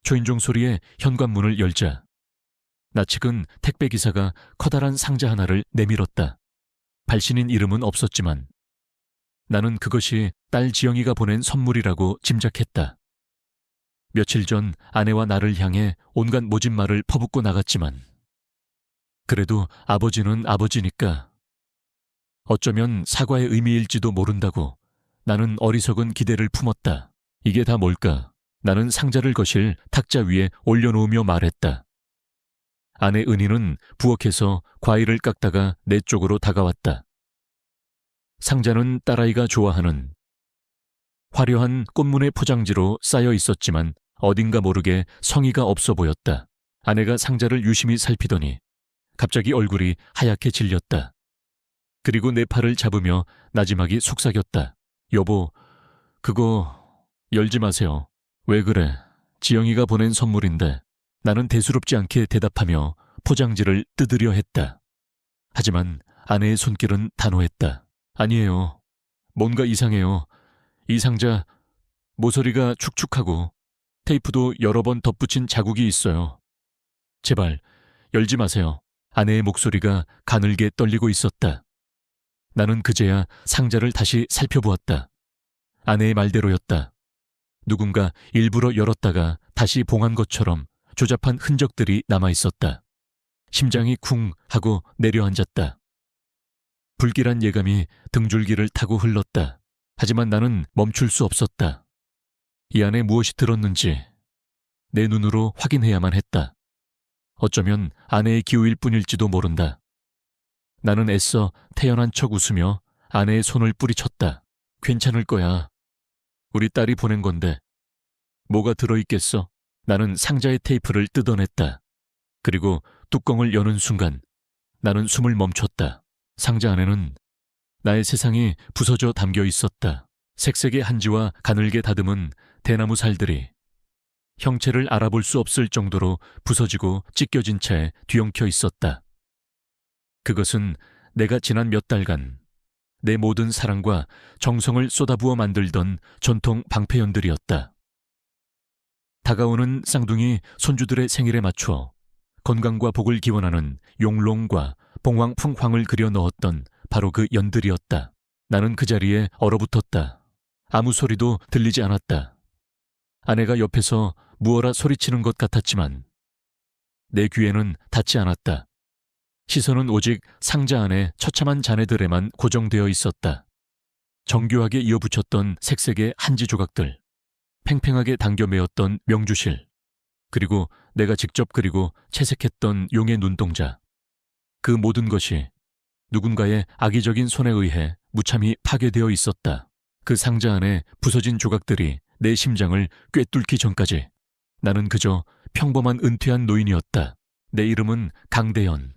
초인종 소리에 현관문을 열자 나측은 택배기사가 커다란 상자 하나를 내밀었다. 발신인 이름은 없었지만 나는 그것이 딸 지영이가 보낸 선물이라고 짐작했다. 며칠 전 아내와 나를 향해 온갖 모진 말을 퍼붓고 나갔지만 그래도 아버지는 아버지니까 어쩌면 사과의 의미일지도 모른다고 나는 어리석은 기대를 품었다. 이게 다 뭘까? 나는 상자를 거실 탁자 위에 올려놓으며 말했다. 아내 은희는 부엌에서 과일을 깎다가 내 쪽으로 다가왔다. 상자는 딸아이가 좋아하는 화려한 꽃무늬 포장지로 쌓여 있었지만 어딘가 모르게 성의가 없어 보였다. 아내가 상자를 유심히 살피더니 갑자기 얼굴이 하얗게 질렸다. 그리고 내 팔을 잡으며 나지막이 속삭였다. 여보, 그거 열지 마세요. 왜 그래? 지영이가 보낸 선물인데. 나는 대수롭지 않게 대답하며 포장지를 뜯으려 했다. 하지만 아내의 손길은 단호했다. 아니에요. 뭔가 이상해요. 이 상자 모서리가 축축하고 테이프도 여러 번 덧붙인 자국이 있어요. 제발 열지 마세요. 아내의 목소리가 가늘게 떨리고 있었다. 나는 그제야 상자를 다시 살펴보았다. 아내의 말대로였다. 누군가 일부러 열었다가 다시 봉한 것처럼 조잡한 흔적들이 남아있었다. 심장이 쿵 하고 내려앉았다. 불길한 예감이 등줄기를 타고 흘렀다. 하지만 나는 멈출 수 없었다. 이 안에 무엇이 들었는지 내 눈으로 확인해야만 했다. 어쩌면 아내의 기우일 뿐일지도 모른다. 나는 애써 태연한 척 웃으며 아내의 손을 뿌리쳤다. 괜찮을 거야. 우리 딸이 보낸 건데. 뭐가 들어있겠어? 나는 상자의 테이프를 뜯어냈다. 그리고 뚜껑을 여는 순간 나는 숨을 멈췄다. 상자 안에는 나의 세상이 부서져 담겨 있었다. 색색의 한지와 가늘게 다듬은 대나무 살들이 형체를 알아볼 수 없을 정도로 부서지고 찢겨진 채 뒤엉켜 있었다. 그것은 내가 지난 몇 달간 내 모든 사랑과 정성을 쏟아부어 만들던 전통 방패연들이었다. 다가오는 쌍둥이 손주들의 생일에 맞춰 건강과 복을 기원하는 용롱과 봉황풍황을 그려 넣었던 바로 그 연들이었다. 나는 그 자리에 얼어붙었다. 아무 소리도 들리지 않았다. 아내가 옆에서 무어라 소리치는 것 같았지만 내 귀에는 닿지 않았다. 시선은 오직 상자 안에 처참한 잔해들에만 고정되어 있었다. 정교하게 이어붙였던 색색의 한지 조각들, 팽팽하게 당겨 메었던 명주실, 그리고 내가 직접 그리고 채색했던 용의 눈동자. 그 모든 것이 누군가의 악의적인 손에 의해 무참히 파괴되어 있었다. 그 상자 안에 부서진 조각들이 내 심장을 꿰뚫기 전까지 나는 그저 평범한 은퇴한 노인이었다. 내 이름은 강대현.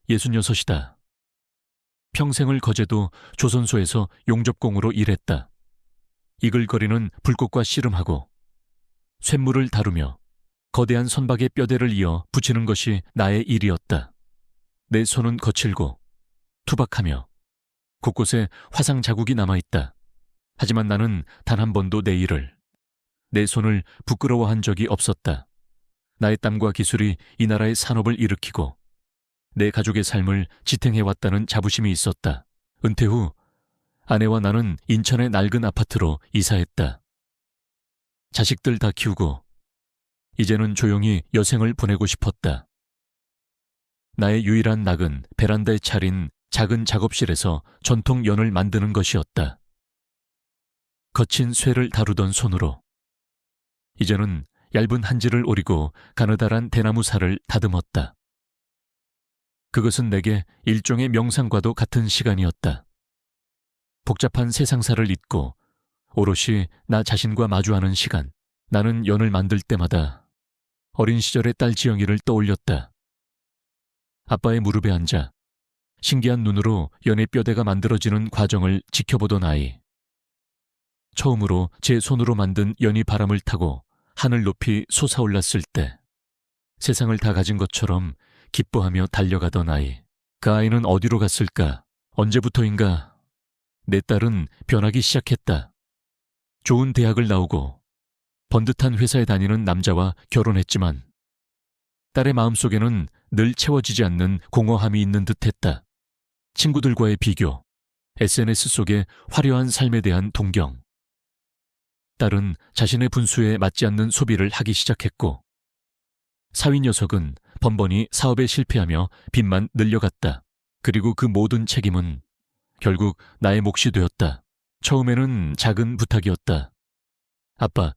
66이다. 평생을 거제도 조선소에서 용접공으로 일했다. 이글거리는 불꽃과 씨름하고 쇳물을 다루며 거대한 선박의 뼈대를 이어 붙이는 것이 나의 일이었다. 내 손은 거칠고 투박하며 곳곳에 화상 자국이 남아있다. 하지만 나는 단 한 번도 내 손을 부끄러워한 적이 없었다. 나의 땀과 기술이 이 나라의 산업을 일으키고 내 가족의 삶을 지탱해왔다는 자부심이 있었다. 은퇴 후 아내와 나는 인천의 낡은 아파트로 이사했다. 자식들 다 키우고 이제는 조용히 여생을 보내고 싶었다. 나의 유일한 낙은 베란다에 차린 작은 작업실에서 전통 연을 만드는 것이었다. 거친 쇠를 다루던 손으로 이제는 얇은 한지를 오리고 가느다란 대나무 살을 다듬었다. 그것은 내게 일종의 명상과도 같은 시간이었다. 복잡한 세상사를 잊고 오롯이 나 자신과 마주하는 시간. 나는 연을 만들 때마다 어린 시절의 딸 지영이를 떠올렸다. 아빠의 무릎에 앉아 신기한 눈으로 연의 뼈대가 만들어지는 과정을 지켜보던 아이. 처음으로 제 손으로 만든 연이 바람을 타고 하늘 높이 솟아올랐을 때 세상을 다 가진 것처럼 기뻐하며 달려가던 아이. 그 아이는 어디로 갔을까? 언제부터인가 내 딸은 변하기 시작했다. 좋은 대학을 나오고 번듯한 회사에 다니는 남자와 결혼했지만 딸의 마음속에는 늘 채워지지 않는 공허함이 있는 듯했다. 친구들과의 비교, SNS 속의 화려한 삶에 대한 동경. 딸은 자신의 분수에 맞지 않는 소비를 하기 시작했고 사위 녀석은 번번이 사업에 실패하며 빚만 늘려갔다. 그리고 그 모든 책임은 결국 나의 몫이 되었다. 처음에는 작은 부탁이었다. 아빠,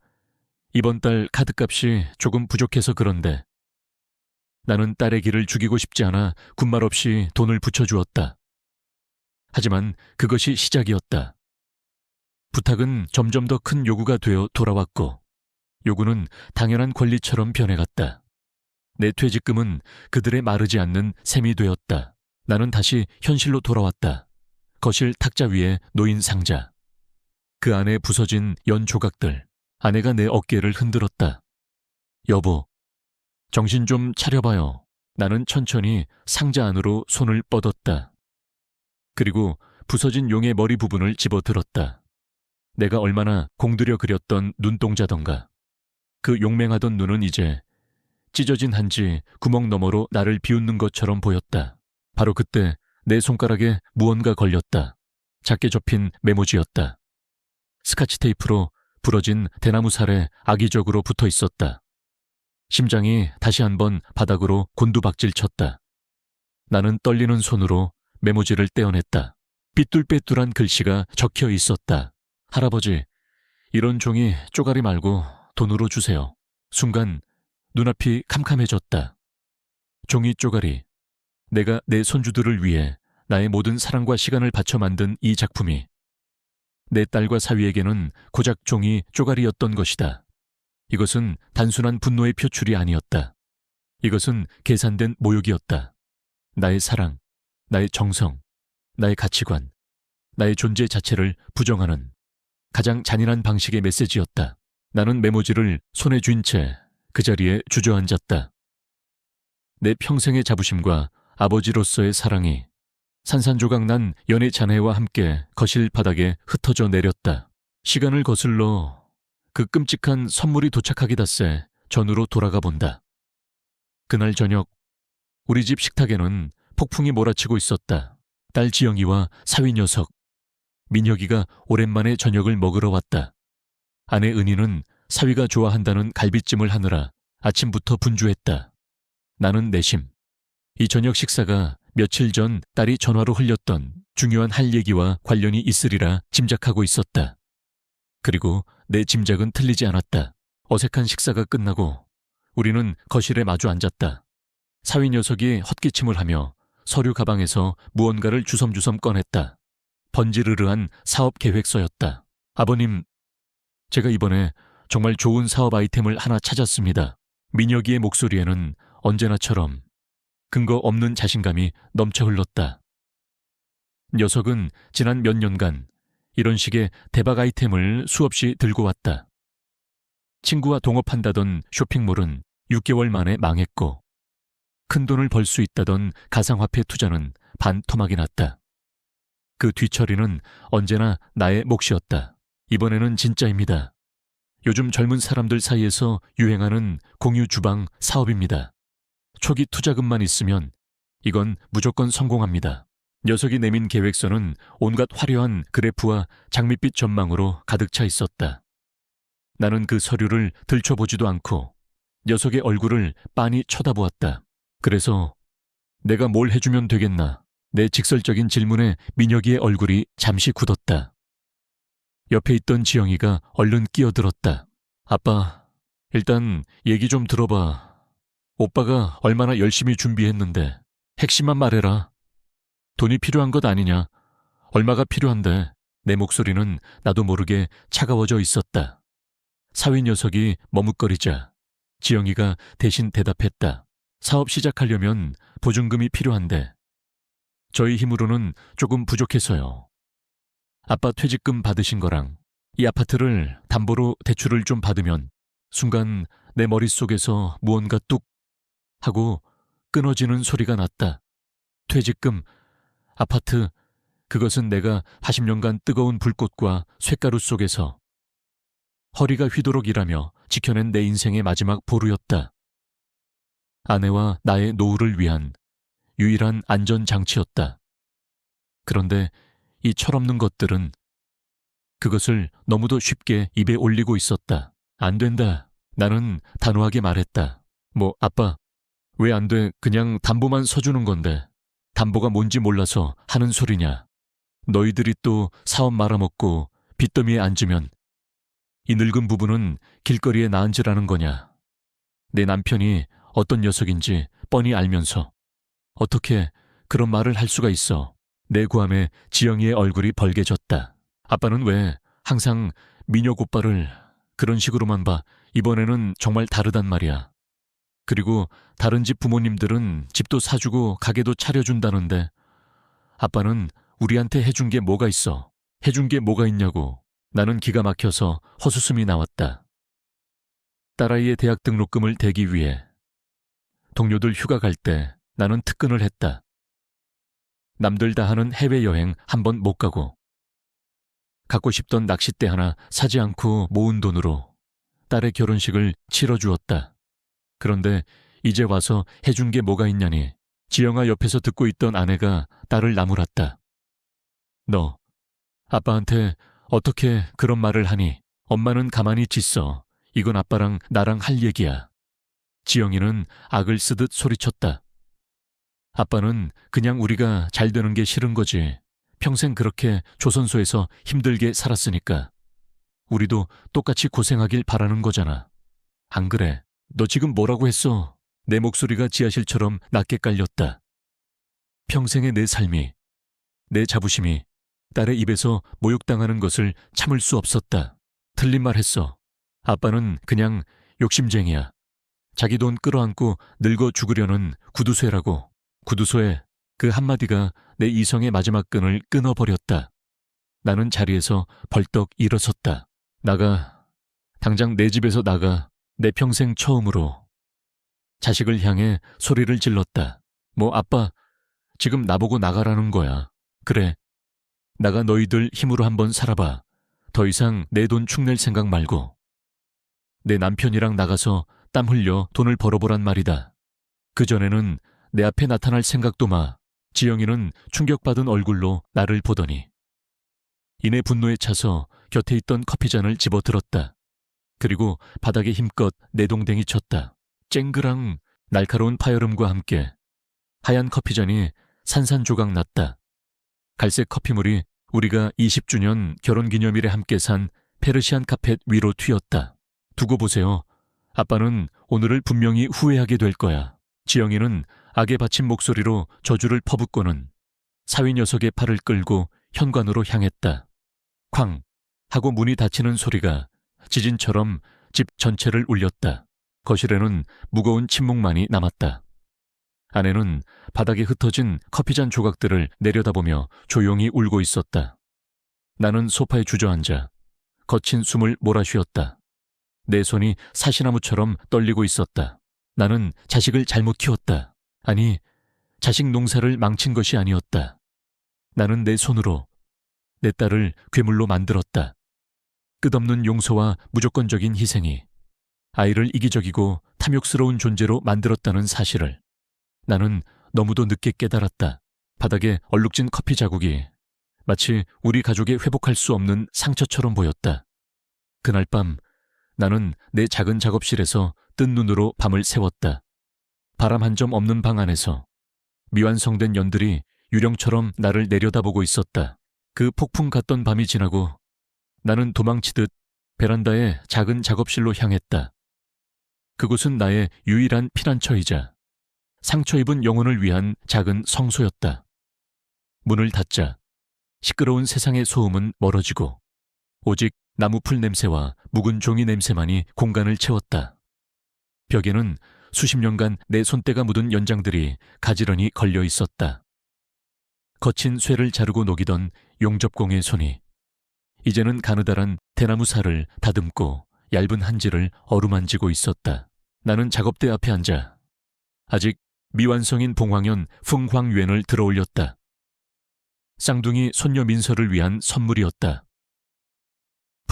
이번 달 카드값이 조금 부족해서 그런데. 나는 딸의 길을 죽이고 싶지 않아 군말 없이 돈을 붙여주었다. 하지만 그것이 시작이었다. 부탁은 점점 더 큰 요구가 되어 돌아왔고 요구는 당연한 권리처럼 변해갔다. 내 퇴직금은 그들의 마르지 않는 셈이 되었다. 나는 다시 현실로 돌아왔다. 거실 탁자 위에 놓인 상자. 그 안에 부서진 연 조각들. 아내가 내 어깨를 흔들었다. 여보, 정신 좀 차려봐요. 나는 천천히 상자 안으로 손을 뻗었다. 그리고 부서진 용의 머리 부분을 집어들었다. 내가 얼마나 공들여 그렸던 눈동자던가. 그 용맹하던 눈은 이제 찢어진 한지 구멍 너머로 나를 비웃는 것처럼 보였다. 바로 그때 내 손가락에 무언가 걸렸다. 작게 접힌 메모지였다. 스카치 테이프로 부러진 대나무 살에 악의적으로 붙어 있었다. 심장이 다시 한번 바닥으로 곤두박질 쳤다. 나는 떨리는 손으로 메모지를 떼어냈다. 삐뚤빼뚤한 글씨가 적혀 있었다. 할아버지, 이런 종이 쪼가리 말고 돈으로 주세요. 순간 눈앞이 캄캄해졌다. 종이 쪼가리. 내가 내 손주들을 위해 나의 모든 사랑과 시간을 바쳐 만든 이 작품이 내 딸과 사위에게는 고작 종이 쪼가리였던 것이다. 이것은 단순한 분노의 표출이 아니었다. 이것은 계산된 모욕이었다. 나의 사랑, 나의 정성, 나의 가치관, 나의 존재 자체를 부정하는 가장 잔인한 방식의 메시지였다. 나는 메모지를 손에 쥔 채 그 자리에 주저앉았다. 내 평생의 자부심과 아버지로서의 사랑이 산산조각 난 연애 잔해와 함께 거실 바닥에 흩어져 내렸다. 시간을 거슬러 그 끔찍한 선물이 도착하기 닷새 전으로 돌아가 본다. 그날 저녁 우리 집 식탁에는 폭풍이 몰아치고 있었다. 딸 지영이와 사위 녀석 민혁이가 오랜만에 저녁을 먹으러 왔다. 아내 은희는 사위가 좋아한다는 갈비찜을 하느라 아침부터 분주했다. 나는 내심 이 저녁 식사가 며칠 전 딸이 전화로 흘렸던 중요한 할 얘기와 관련이 있으리라 짐작하고 있었다. 그리고 내 짐작은 틀리지 않았다. 어색한 식사가 끝나고 우리는 거실에 마주 앉았다. 사위 녀석이 헛기침을 하며 서류 가방에서 무언가를 주섬주섬 꺼냈다. 번지르르한 사업 계획서였다. 아버님, 제가 이번에 정말 좋은 사업 아이템을 하나 찾았습니다. 민혁이의 목소리에는 언제나처럼 근거 없는 자신감이 넘쳐 흘렀다. 녀석은 지난 몇 년간 이런 식의 대박 아이템을 수없이 들고 왔다. 친구와 동업한다던 쇼핑몰은 6개월 만에 망했고 큰 돈을 벌 수 있다던 가상화폐 투자는 반토막이 났다. 그 뒤처리는 언제나 나의 몫이었다. 이번에는 진짜입니다. 요즘 젊은 사람들 사이에서 유행하는 공유 주방 사업입니다. 초기 투자금만 있으면 이건 무조건 성공합니다. 녀석이 내민 계획서는 온갖 화려한 그래프와 장밋빛 전망으로 가득 차 있었다. 나는 그 서류를 들춰보지도 않고 녀석의 얼굴을 빤히 쳐다보았다. 그래서 내가 뭘 해주면 되겠나? 내 직설적인 질문에 민혁이의 얼굴이 잠시 굳었다. 옆에 있던 지영이가 얼른 끼어들었다. 아빠, 일단 얘기 좀 들어봐. 오빠가 얼마나 열심히 준비했는데 핵심만 말해라. 돈이 필요한 것 아니냐? 얼마가 필요한데? 내 목소리는 나도 모르게 차가워져 있었다. 사위 녀석이 머뭇거리자 지영이가 대신 대답했다. 사업 시작하려면 보증금이 필요한데 저희 힘으로는 조금 부족해서요. 아빠 퇴직금 받으신 거랑 이 아파트를 담보로 대출을 좀 받으면 순간 내 머릿속에서 무언가 뚝 하고 끊어지는 소리가 났다. 퇴직금, 아파트, 그것은 내가 40년간 뜨거운 불꽃과 쇳가루 속에서 허리가 휘도록 일하며 지켜낸 내 인생의 마지막 보루였다. 아내와 나의 노후를 위한 유일한 안전장치였다. 그런데 이 철없는 것들은 그것을 너무도 쉽게 입에 올리고 있었다. 안 된다. 나는 단호하게 말했다. 아빠, 왜 안 돼? 그냥 담보만 서주는 건데. 담보가 뭔지 몰라서 하는 소리냐. 너희들이 또 사업 말아먹고 빚더미에 앉으면 이 늙은 부부는 길거리에 나앉으라는 거냐. 내 남편이 어떤 녀석인지 뻔히 알면서 어떻게 그런 말을 할 수가 있어. 내 고함에 지영이의 얼굴이 벌개졌다. 아빠는 왜 항상 민혁 오빠를 그런 식으로만 봐. 이번에는 정말 다르단 말이야. 그리고 다른 집 부모님들은 집도 사주고 가게도 차려준다는데 아빠는 우리한테 해준 게 뭐가 있어? 해준 게 뭐가 있냐고. 나는 기가 막혀서 헛웃음이 나왔다. 딸아이의 대학 등록금을 대기 위해 동료들 휴가 갈 때 나는 특근을 했다. 남들 다 하는 해외여행 한 번 못 가고 갖고 싶던 낚싯대 하나 사지 않고 모은 돈으로 딸의 결혼식을 치러주었다. 그런데 이제 와서 해준 게 뭐가 있냐니 지영아 옆에서 듣고 있던 아내가 딸을 나무랐다. 너 아빠한테 어떻게 그런 말을 하니? 엄마는 가만히 짖어. 이건 아빠랑 나랑 할 얘기야. 지영이는 악을 쓰듯 소리쳤다. 아빠는 그냥 우리가 잘 되는 게 싫은 거지. 평생 그렇게 조선소에서 힘들게 살았으니까. 우리도 똑같이 고생하길 바라는 거잖아. 안 그래? 너 지금 뭐라고 했어? 내 목소리가 지하실처럼 낮게 깔렸다. 평생의 내 삶이, 내 자부심이 딸의 입에서 모욕당하는 것을 참을 수 없었다. 틀린 말 했어. 아빠는 그냥 욕심쟁이야. 자기 돈 끌어안고 늙어 죽으려는 구두쇠라고. 구두쇠 그 한마디가 내 이성의 마지막 끈을 끊어버렸다. 나는 자리에서 벌떡 일어섰다. 나가. 당장 내 집에서 나가. 내 평생 처음으로. 자식을 향해 소리를 질렀다. 아빠, 지금 나보고 나가라는 거야. 그래. 나가 너희들 힘으로 한번 살아봐. 더 이상 내 돈 축낼 생각 말고. 내 남편이랑 나가서 땀 흘려 돈을 벌어보란 말이다. 그전에는 내 앞에 나타날 생각도 마. 지영이는 충격받은 얼굴로 나를 보더니 이내 분노에 차서 곁에 있던 커피잔을 집어들었다. 그리고 바닥에 힘껏 내동댕이 쳤다. 쨍그랑 날카로운 파열음과 함께 하얀 커피잔이 산산조각 났다. 갈색 커피물이 우리가 20주년 결혼기념일에 함께 산 페르시안 카펫 위로 튀었다. 두고 보세요. 아빠는 오늘을 분명히 후회하게 될 거야. 지영이는 악에 받친 목소리로 저주를 퍼붓고는 사위 녀석의 팔을 끌고 현관으로 향했다. 쾅 하고 문이 닫히는 소리가 지진처럼 집 전체를 울렸다. 거실에는 무거운 침묵만이 남았다. 아내는 바닥에 흩어진 커피잔 조각들을 내려다보며 조용히 울고 있었다. 나는 소파에 주저앉아 거친 숨을 몰아쉬었다. 내 손이 사시나무처럼 떨리고 있었다. 나는 자식을 잘못 키웠다. 아니, 자식 농사를 망친 것이 아니었다. 나는 내 손으로 내 딸을 괴물로 만들었다. 끝없는 용서와 무조건적인 희생이 아이를 이기적이고 탐욕스러운 존재로 만들었다는 사실을 나는 너무도 늦게 깨달았다. 바닥에 얼룩진 커피 자국이 마치 우리 가족의 회복할 수 없는 상처처럼 보였다. 그날 밤 나는 내 작은 작업실에서 뜬 눈으로 밤을 새웠다. 바람 한 점 없는 방 안에서 미완성된 연들이 유령처럼 나를 내려다보고 있었다. 그 폭풍 같던 밤이 지나고 나는 도망치듯 베란다의 작은 작업실로 향했다. 그곳은 나의 유일한 피난처이자 상처 입은 영혼을 위한 작은 성소였다. 문을 닫자 시끄러운 세상의 소음은 멀어지고 오직 나무풀 냄새와 묵은 종이 냄새만이 공간을 채웠다. 벽에는 수십 년간 내 손때가 묻은 연장들이 가지런히 걸려 있었다. 거친 쇠를 자르고 녹이던 용접공의 손이 이제는 가느다란 대나무 살을 다듬고 얇은 한지를 어루만지고 있었다. 나는 작업대 앞에 앉아 아직 미완성인 봉황연 풍황유엔을 들어올렸다. 쌍둥이 손녀 민서를 위한 선물이었다.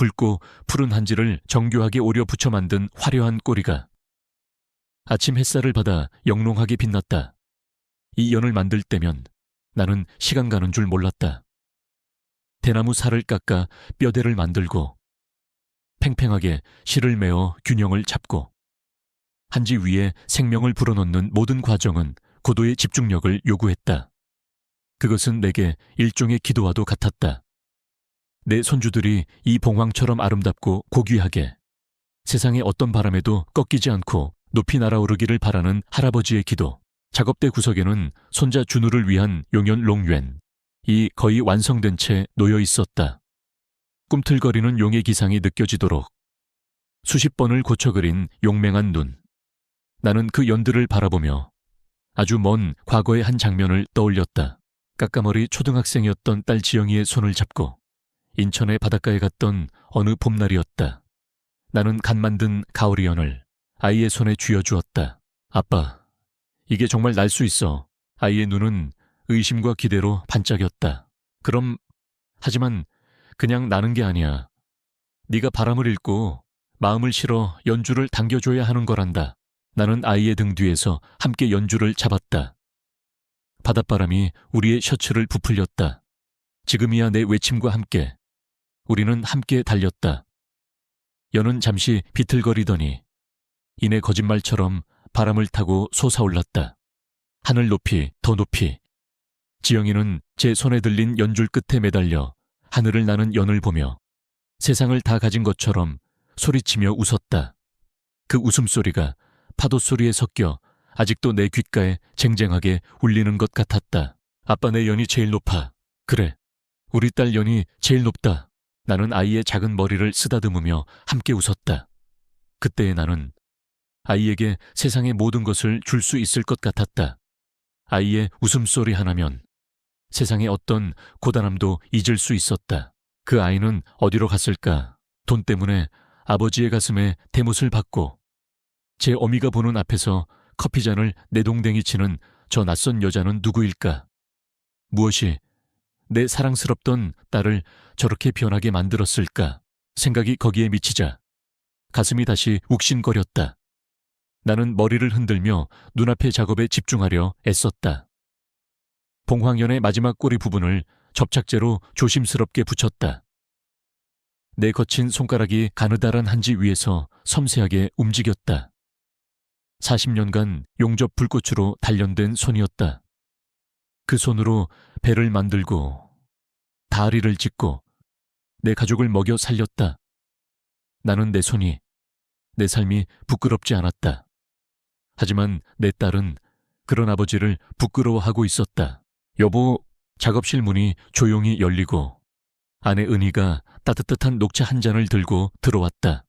붉고 푸른 한지를 정교하게 오려 붙여 만든 화려한 꼬리가 아침 햇살을 받아 영롱하게 빛났다. 이 연을 만들 때면 나는 시간 가는 줄 몰랐다. 대나무 살을 깎아 뼈대를 만들고 팽팽하게 실을 메어 균형을 잡고 한지 위에 생명을 불어넣는 모든 과정은 고도의 집중력을 요구했다. 그것은 내게 일종의 기도와도 같았다. 내 손주들이 이 봉황처럼 아름답고 고귀하게 세상의 어떤 바람에도 꺾이지 않고 높이 날아오르기를 바라는 할아버지의 기도. 작업대 구석에는 손자 준우를 위한 용연 롱웬, 이 거의 완성된 채 놓여 있었다. 꿈틀거리는 용의 기상이 느껴지도록 수십 번을 고쳐 그린 용맹한 눈. 나는 그 연들을 바라보며 아주 먼 과거의 한 장면을 떠올렸다. 까까머리 초등학생이었던 딸 지영이의 손을 잡고 인천의 바닷가에 갔던 어느 봄날이었다. 나는 간 만든 가오리 연을 아이의 손에 쥐어주었다. 아빠, 이게 정말 날 수 있어. 아이의 눈은 의심과 기대로 반짝였다. 그럼, 하지만 그냥 나는 게 아니야. 네가 바람을 읽고 마음을 실어 연주를 당겨줘야 하는 거란다. 나는 아이의 등 뒤에서 함께 연주를 잡았다. 바닷바람이 우리의 셔츠를 부풀렸다. 지금이야 내 외침과 함께 우리는 함께 달렸다. 연은 잠시 비틀거리더니 이내 거짓말처럼 바람을 타고 솟아올랐다. 하늘 높이, 더 높이. 지영이는 제 손에 들린 연줄 끝에 매달려 하늘을 나는 연을 보며 세상을 다 가진 것처럼 소리치며 웃었다. 그 웃음소리가 파도 소리에 섞여 아직도 내 귓가에 쟁쟁하게 울리는 것 같았다. 아빠, 내 연이 제일 높아. 그래, 우리 딸 연이 제일 높다. 나는 아이의 작은 머리를 쓰다듬으며 함께 웃었다. 그때의 나는 아이에게 세상의 모든 것을 줄 수 있을 것 같았다. 아이의 웃음소리 하나면 세상의 어떤 고단함도 잊을 수 있었다. 그 아이는 어디로 갔을까? 돈 때문에 아버지의 가슴에 대못을 받고 제 어미가 보는 앞에서 커피잔을 내동댕이 치는 저 낯선 여자는 누구일까? 무엇이 내 사랑스럽던 딸을 저렇게 변하게 만들었을까? 생각이 거기에 미치자 가슴이 다시 욱신거렸다. 나는 머리를 흔들며 눈앞의 작업에 집중하려 애썼다. 봉황연의 마지막 꼬리 부분을 접착제로 조심스럽게 붙였다. 내 거친 손가락이 가느다란 한지 위에서 섬세하게 움직였다. 40년간 용접 불꽃으로 단련된 손이었다. 그 손으로 배를 만들고 다리를 짓고 내 가족을 먹여 살렸다. 나는 내 손이, 내 삶이 부끄럽지 않았다. 하지만 내 딸은 그런 아버지를 부끄러워하고 있었다. 여보, 작업실 문이 조용히 열리고 아내 은희가 따뜻한 녹차 한 잔을 들고 들어왔다.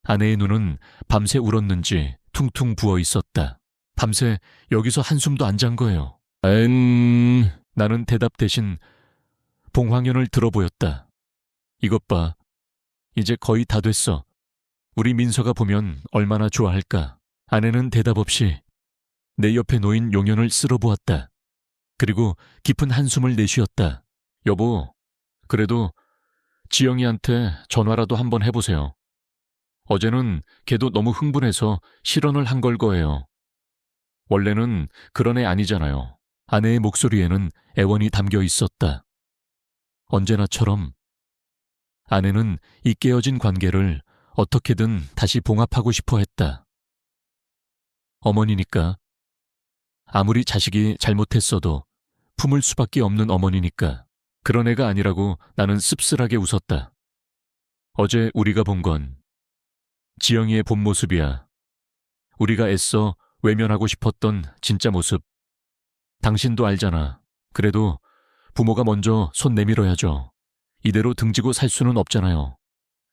아내의 눈은 밤새 울었는지 퉁퉁 부어 있었다. 밤새 여기서 한숨도 안 잔 거예요. 나는 대답 대신 봉황연을 들어보였다. 이것 봐. 이제 거의 다 됐어. 우리 민서가 보면 얼마나 좋아할까. 아내는 대답 없이 내 옆에 놓인 용연을 쓸어보았다. 그리고 깊은 한숨을 내쉬었다. 여보, 그래도 지영이한테 전화라도 한번 해보세요. 어제는 걔도 너무 흥분해서 실언을 한 걸 거예요. 원래는 그런 애 아니잖아요. 아내의 목소리에는 애원이 담겨 있었다. 언제나처럼 아내는 이 깨어진 관계를 어떻게든 다시 봉합하고 싶어 했다. 어머니니까. 아무리 자식이 잘못했어도 품을 수밖에 없는 어머니니까. 그런 애가 아니라고 나는 씁쓸하게 웃었다. 어제 우리가 본 건 지영이의 본 모습이야. 우리가 애써 외면하고 싶었던 진짜 모습. 당신도 알잖아. 그래도 부모가 먼저 손 내밀어야죠. 이대로 등지고 살 수는 없잖아요.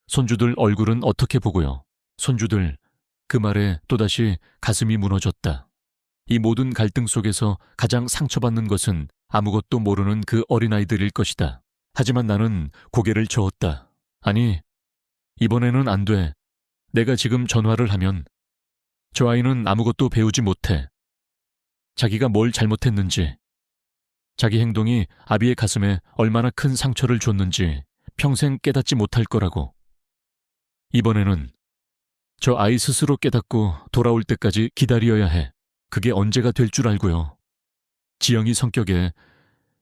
손주들 얼굴은 어떻게 보고요. 손주들, 그 말에 또다시 가슴이 무너졌다. 이 모든 갈등 속에서 가장 상처받는 것은 아무것도 모르는 그 어린아이들일 것이다. 하지만 나는 고개를 저었다. 아니, 이번에는 안 돼. 내가 지금 전화를 하면 저 아이는 아무것도 배우지 못해. 자기가 뭘 잘못했는지, 자기 행동이 아비의 가슴에 얼마나 큰 상처를 줬는지 평생 깨닫지 못할 거라고. 이번에는 저 아이 스스로 깨닫고 돌아올 때까지 기다려야 해. 그게 언제가 될 줄 알고요. 지영이 성격에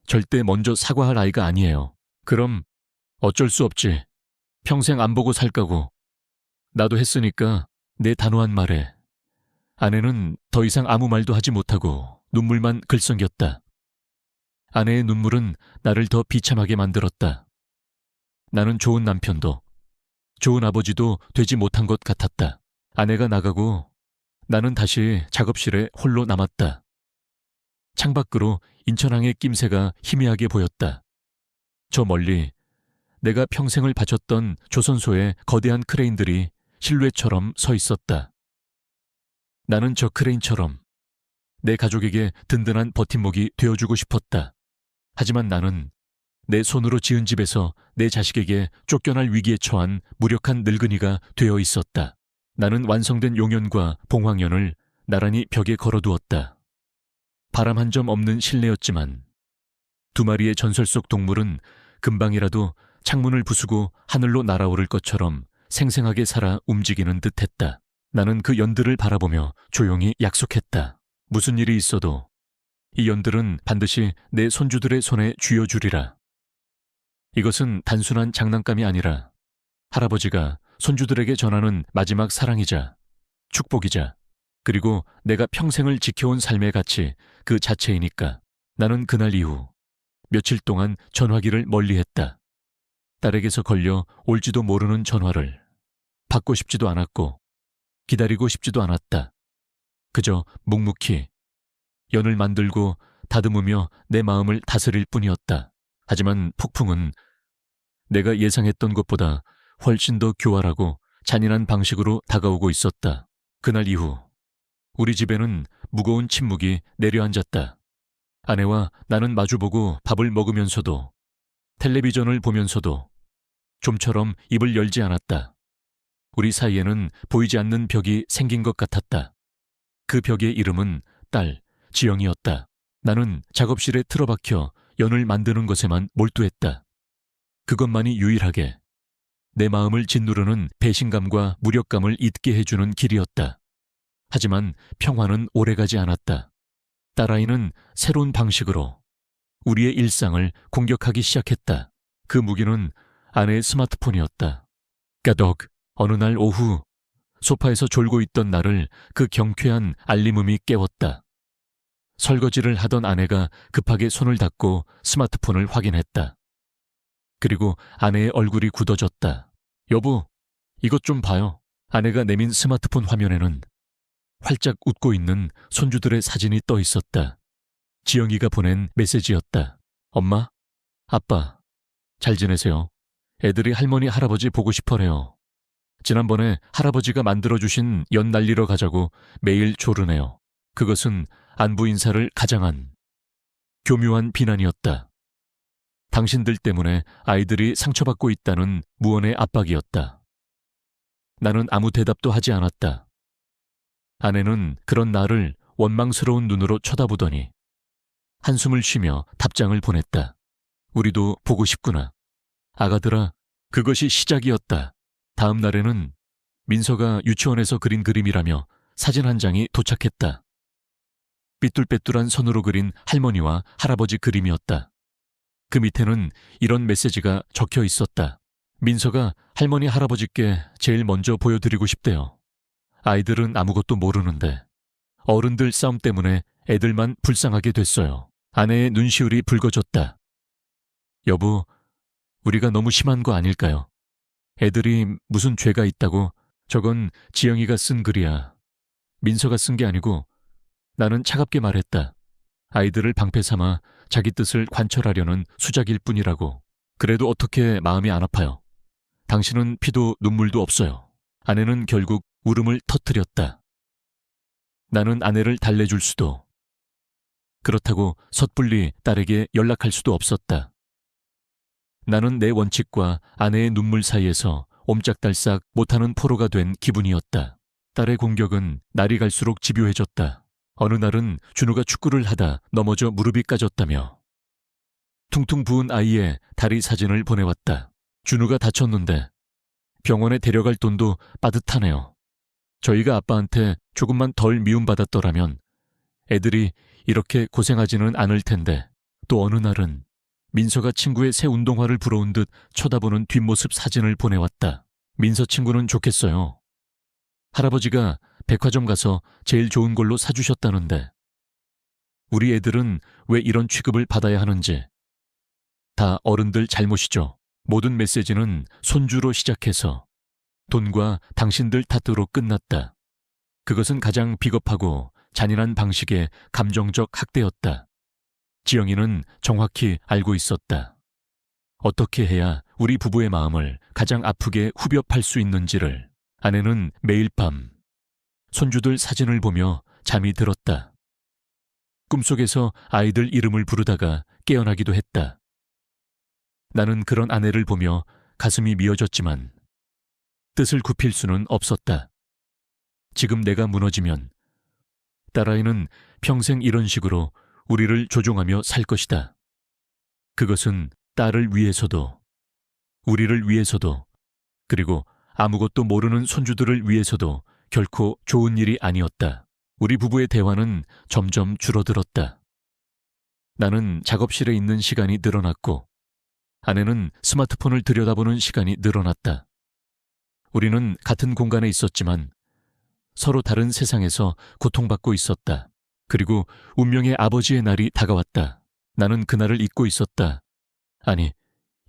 절대 먼저 사과할 아이가 아니에요. 그럼 어쩔 수 없지. 평생 안 보고 살 거고. 나도 했으니까 내 단호한 말에 아내는 더 이상 아무 말도 하지 못하고 눈물만 글썽였다. 아내의 눈물은 나를 더 비참하게 만들었다. 나는 좋은 남편도 좋은 아버지도 되지 못한 것 같았다. 아내가 나가고 나는 다시 작업실에 홀로 남았다. 창밖으로 인천항의 낌새가 희미하게 보였다. 저 멀리 내가 평생을 바쳤던 조선소의 거대한 크레인들이 실루엣처럼 서 있었다. 나는 저 크레인처럼 내 가족에게 든든한 버팀목이 되어주고 싶었다. 하지만 나는 내 손으로 지은 집에서 내 자식에게 쫓겨날 위기에 처한 무력한 늙은이가 되어 있었다. 나는 완성된 용연과 봉황연을 나란히 벽에 걸어두었다. 바람 한 점 없는 실내였지만 두 마리의 전설 속 동물은 금방이라도 창문을 부수고 하늘로 날아오를 것처럼 생생하게 살아 움직이는 듯했다. 나는 그 연들을 바라보며 조용히 약속했다. 무슨 일이 있어도 이 연들은 반드시 내 손주들의 손에 쥐어주리라. 이것은 단순한 장난감이 아니라 할아버지가 손주들에게 전하는 마지막 사랑이자 축복이자 그리고 내가 평생을 지켜온 삶의 가치 그 자체이니까. 나는 그날 이후 며칠 동안 전화기를 멀리했다. 딸에게서 걸려 올지도 모르는 전화를 받고 싶지도 않았고 기다리고 싶지도 않았다. 그저 묵묵히 연을 만들고 다듬으며 내 마음을 다스릴 뿐이었다. 하지만 폭풍은 내가 예상했던 것보다 훨씬 더 교활하고 잔인한 방식으로 다가오고 있었다. 그날 이후 우리 집에는 무거운 침묵이 내려앉았다. 아내와 나는 마주보고 밥을 먹으면서도 텔레비전을 보면서도 좀처럼 입을 열지 않았다. 우리 사이에는 보이지 않는 벽이 생긴 것 같았다. 그 벽의 이름은 딸 지영이었다. 나는 작업실에 틀어박혀 연을 만드는 것에만 몰두했다. 그것만이 유일하게 내 마음을 짓누르는 배신감과 무력감을 잊게 해주는 길이었다. 하지만 평화는 오래가지 않았다. 딸아이는 새로운 방식으로 우리의 일상을 공격하기 시작했다. 그 무기는 아내의 스마트폰이었다. 까덕 어느 날 오후 소파에서 졸고 있던 나를 그 경쾌한 알림음이 깨웠다. 설거지를 하던 아내가 급하게 손을 닦고 스마트폰을 확인했다. 그리고 아내의 얼굴이 굳어졌다. 여보, 이것 좀 봐요. 아내가 내민 스마트폰 화면에는 활짝 웃고 있는 손주들의 사진이 떠 있었다. 지영이가 보낸 메시지였다. 엄마, 아빠, 잘 지내세요. 애들이 할머니, 할아버지 보고 싶어래요. 지난번에 할아버지가 만들어주신 연 날리러 가자고 매일 조르네요. 그것은 안부 인사를 가장한 교묘한 비난이었다. 당신들 때문에 아이들이 상처받고 있다는 무언의 압박이었다. 나는 아무 대답도 하지 않았다. 아내는 그런 나를 원망스러운 눈으로 쳐다보더니 한숨을 쉬며 답장을 보냈다. 우리도 보고 싶구나. 아가들아, 그것이 시작이었다. 다음 날에는 민서가 유치원에서 그린 그림이라며 사진 한 장이 도착했다. 삐뚤빼뚤한 선으로 그린 할머니와 할아버지 그림이었다. 그 밑에는 이런 메시지가 적혀 있었다. 민서가 할머니, 할아버지께 제일 먼저 보여드리고 싶대요. 아이들은 아무것도 모르는데 어른들 싸움 때문에 애들만 불쌍하게 됐어요. 아내의 눈시울이 붉어졌다. 여보, 우리가 너무 심한 거 아닐까요? 애들이 무슨 죄가 있다고. 저건 지영이가 쓴 글이야. 민서가 쓴 게 아니고. 나는 차갑게 말했다. 아이들을 방패 삼아 자기 뜻을 관철하려는 수작일 뿐이라고. 그래도 어떻게 마음이 안 아파요. 당신은 피도 눈물도 없어요. 아내는 결국 울음을 터뜨렸다. 나는 아내를 달래줄 수도, 그렇다고 섣불리 딸에게 연락할 수도 없었다. 나는 내 원칙과 아내의 눈물 사이에서 옴짝달싹 못하는 포로가 된 기분이었다. 딸의 공격은 날이 갈수록 집요해졌다. 어느 날은 준우가 축구를 하다 넘어져 무릎이 까졌다며 퉁퉁 부은 아이의 다리 사진을 보내왔다. 준우가 다쳤는데 병원에 데려갈 돈도 빠듯하네요. 저희가 아빠한테 조금만 덜 미움받았더라면 애들이 이렇게 고생하지는 않을 텐데 또 어느 날은 민서가 친구의 새 운동화를 부러운 듯 쳐다보는 뒷모습 사진을 보내왔다. 민서 친구는 좋겠어요. 할아버지가 백화점 가서 제일 좋은 걸로 사주셨다는데 우리 애들은 왜 이런 취급을 받아야 하는지 다 어른들 잘못이죠. 모든 메시지는 손주로 시작해서 돈과 당신들 탓으로 끝났다. 그것은 가장 비겁하고 잔인한 방식의 감정적 학대였다. 지영이는 정확히 알고 있었다. 어떻게 해야 우리 부부의 마음을 가장 아프게 후벼 팔 수 있는지를. 아내는 매일 밤 손주들 사진을 보며 잠이 들었다. 꿈속에서 아이들 이름을 부르다가 깨어나기도 했다. 나는 그런 아내를 보며 가슴이 미어졌지만 뜻을 굽힐 수는 없었다. 지금 내가 무너지면 딸아이는 평생 이런 식으로 우리를 조종하며 살 것이다. 그것은 딸을 위해서도, 우리를 위해서도, 그리고 아무것도 모르는 손주들을 위해서도 결코 좋은 일이 아니었다. 우리 부부의 대화는 점점 줄어들었다. 나는 작업실에 있는 시간이 늘어났고 아내는 스마트폰을 들여다보는 시간이 늘어났다. 우리는 같은 공간에 있었지만 서로 다른 세상에서 고통받고 있었다. 그리고 운명의 아버지의 날이 다가왔다. 나는 그날을 잊고 있었다. 아니,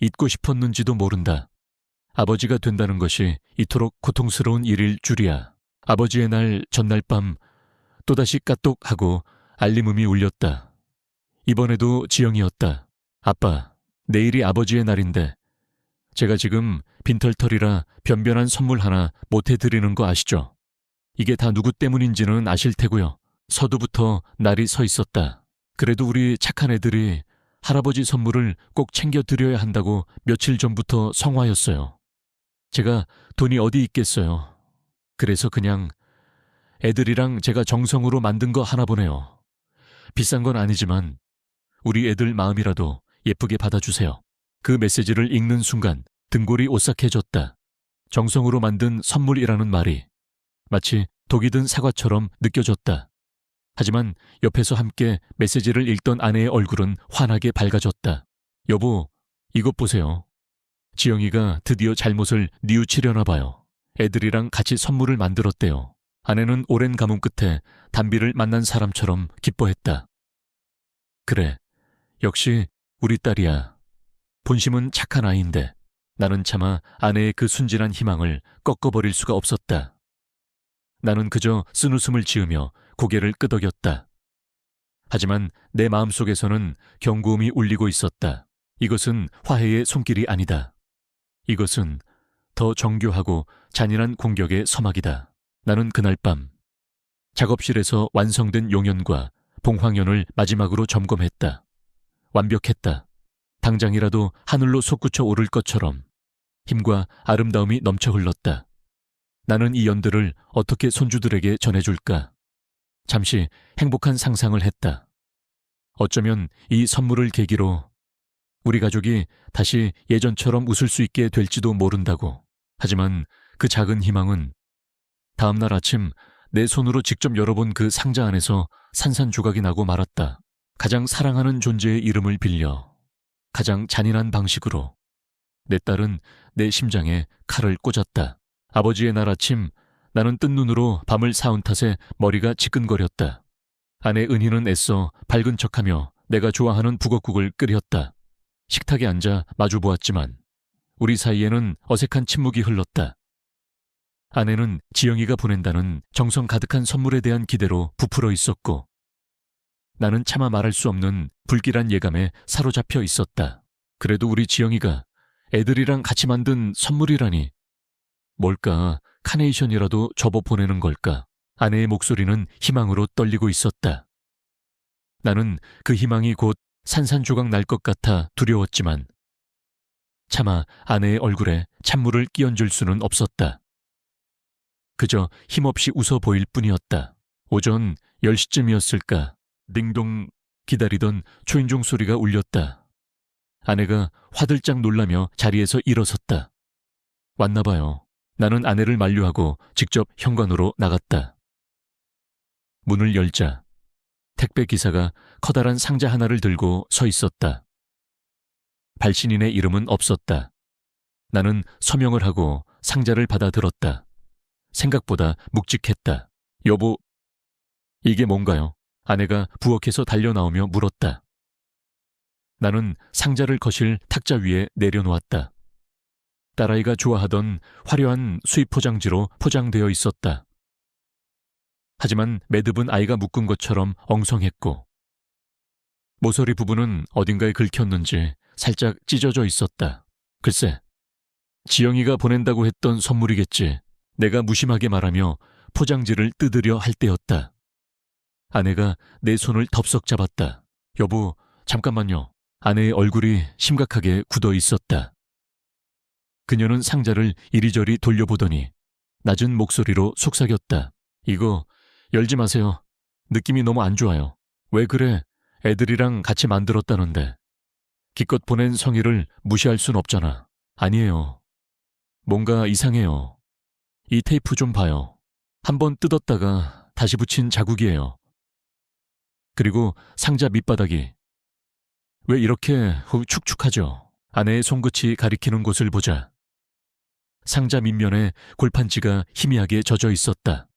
잊고 싶었는지도 모른다. 아버지가 된다는 것이 이토록 고통스러운 일일 줄이야. 아버지의 날 전날 밤 또다시 까똑하고 알림음이 울렸다. 이번에도 지영이었다. 아빠, 내일이 아버지의 날인데 제가 지금 빈털털이라 변변한 선물 하나 못 해드리는 거 아시죠? 이게 다 누구 때문인지는 아실 테고요. 서두부터 날이 서 있었다. 그래도 우리 착한 애들이 할아버지 선물을 꼭 챙겨드려야 한다고 며칠 전부터 성화였어요. 제가 돈이 어디 있겠어요. 그래서 그냥 애들이랑 제가 정성으로 만든 거 하나 보내요. 비싼 건 아니지만 우리 애들 마음이라도 예쁘게 받아주세요. 그 메시지를 읽는 순간 등골이 오싹해졌다. 정성으로 만든 선물이라는 말이 마치 독이 든 사과처럼 느껴졌다. 하지만 옆에서 함께 메시지를 읽던 아내의 얼굴은 환하게 밝아졌다. 여보, 이것 보세요. 지영이가 드디어 잘못을 뉘우치려나 봐요. 애들이랑 같이 선물을 만들었대요. 아내는 오랜 가뭄 끝에 단비를 만난 사람처럼 기뻐했다. 그래, 역시 우리 딸이야. 본심은 착한 아이인데 나는 차마 아내의 그 순진한 희망을 꺾어버릴 수가 없었다. 나는 그저 쓴웃음을 지으며 고개를 끄덕였다. 하지만 내 마음속에서는 경고음이 울리고 있었다. 이것은 화해의 손길이 아니다. 이것은 더 정교하고 잔인한 공격의 서막이다. 나는 그날 밤 작업실에서 완성된 용연과 봉황연을 마지막으로 점검했다. 완벽했다. 당장이라도 하늘로 솟구쳐 오를 것처럼 힘과 아름다움이 넘쳐 흘렀다. 나는 이 연들을 어떻게 손주들에게 전해줄까? 잠시 행복한 상상을 했다. 어쩌면 이 선물을 계기로 우리 가족이 다시 예전처럼 웃을 수 있게 될지도 모른다고. 하지만 그 작은 희망은 다음 날 아침 내 손으로 직접 열어본 그 상자 안에서 산산조각이 나고 말았다. 가장 사랑하는 존재의 이름을 빌려 가장 잔인한 방식으로 내 딸은 내 심장에 칼을 꽂았다. 아버지의 날 아침 나는 뜬 눈으로 밤을 사운 탓에 머리가 지끈거렸다. 아내 은희는 애써 밝은 척하며 내가 좋아하는 북엇국을 끓였다. 식탁에 앉아 마주 보았지만 우리 사이에는 어색한 침묵이 흘렀다. 아내는 지영이가 보낸다는 정성 가득한 선물에 대한 기대로 부풀어 있었고 나는 차마 말할 수 없는 불길한 예감에 사로잡혀 있었다. 그래도 우리 지영이가 애들이랑 같이 만든 선물이라니. 뭘까? 카네이션이라도 접어 보내는 걸까? 아내의 목소리는 희망으로 떨리고 있었다. 나는 그 희망이 곧 산산조각 날 것 같아 두려웠지만 차마 아내의 얼굴에 찬물을 끼얹을 수는 없었다. 그저 힘없이 웃어 보일 뿐이었다. 오전 10시쯤이었을까? 딩동 기다리던 초인종 소리가 울렸다. 아내가 화들짝 놀라며 자리에서 일어섰다. 왔나 봐요. 나는 아내를 만류하고 직접 현관으로 나갔다. 문을 열자 택배 기사가 커다란 상자 하나를 들고 서 있었다. 발신인의 이름은 없었다. 나는 서명을 하고 상자를 받아 들었다. 생각보다 묵직했다. 여보, 이게 뭔가요? 아내가 부엌에서 달려나오며 물었다. 나는 상자를 거실 탁자 위에 내려놓았다. 딸아이가 좋아하던 화려한 수입 포장지로 포장되어 있었다. 하지만 매듭은 아이가 묶은 것처럼 엉성했고 모서리 부분은 어딘가에 긁혔는지 살짝 찢어져 있었다. 글쎄, 지영이가 보낸다고 했던 선물이겠지. 내가 무심하게 말하며 포장지를 뜯으려 할 때였다. 아내가 내 손을 덥석 잡았다. 여보, 잠깐만요. 아내의 얼굴이 심각하게 굳어 있었다. 그녀는 상자를 이리저리 돌려보더니 낮은 목소리로 속삭였다. 이거 열지 마세요. 느낌이 너무 안 좋아요. 왜 그래? 애들이랑 같이 만들었다는데. 기껏 보낸 성의를 무시할 순 없잖아. 아니에요. 뭔가 이상해요. 이 테이프 좀 봐요. 한번 뜯었다가 다시 붙인 자국이에요. 그리고 상자 밑바닥이 왜 이렇게 축축하죠? 아내의 손끝이 가리키는 곳을 보자. 상자 밑면에 골판지가 희미하게 젖어 있었다.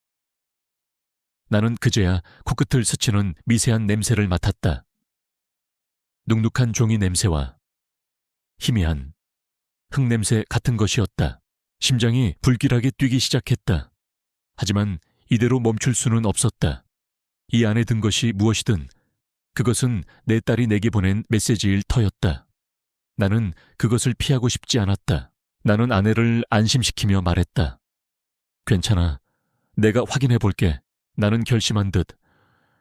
나는 그제야 코끝을 스치는 미세한 냄새를 맡았다. 눅눅한 종이 냄새와 희미한 흙냄새 같은 것이었다. 심장이 불길하게 뛰기 시작했다. 하지만 이대로 멈출 수는 없었다. 이 안에 든 것이 무엇이든 그것은 내 딸이 내게 보낸 메시지일 터였다. 나는 그것을 피하고 싶지 않았다. 나는 아내를 안심시키며 말했다. 괜찮아. 내가 확인해 볼게. 나는 결심한 듯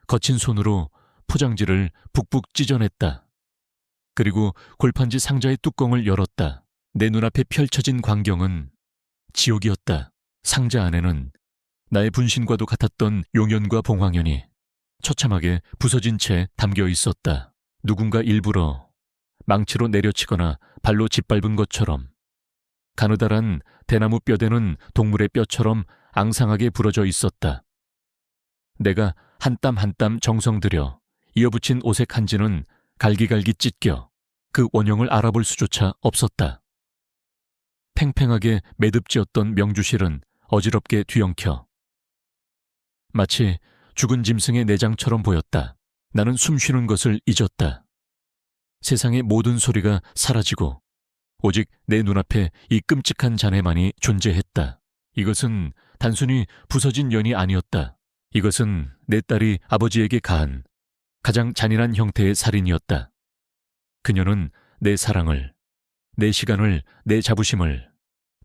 거친 손으로 포장지를 북북 찢어냈다. 그리고 골판지 상자의 뚜껑을 열었다. 내 눈앞에 펼쳐진 광경은 지옥이었다. 상자 안에는 나의 분신과도 같았던 용연과 봉황연이 처참하게 부서진 채 담겨 있었다. 누군가 일부러 망치로 내려치거나 발로 짓밟은 것처럼 가느다란 대나무 뼈대는 동물의 뼈처럼 앙상하게 부러져 있었다. 내가 한 땀 한 땀 정성 들여 이어붙인 오색 한지는 갈기갈기 찢겨 그 원형을 알아볼 수조차 없었다. 팽팽하게 매듭지었던 명주실은 어지럽게 뒤엉켜 마치 죽은 짐승의 내장처럼 보였다. 나는 숨쉬는 것을 잊었다. 세상의 모든 소리가 사라지고 오직 내 눈앞에 이 끔찍한 잔해만이 존재했다. 이것은 단순히 부서진 연이 아니었다. 이것은 내 딸이 아버지에게 가한 가장 잔인한 형태의 살인이었다. 그녀는 내 사랑을, 내 시간을, 내 자부심을,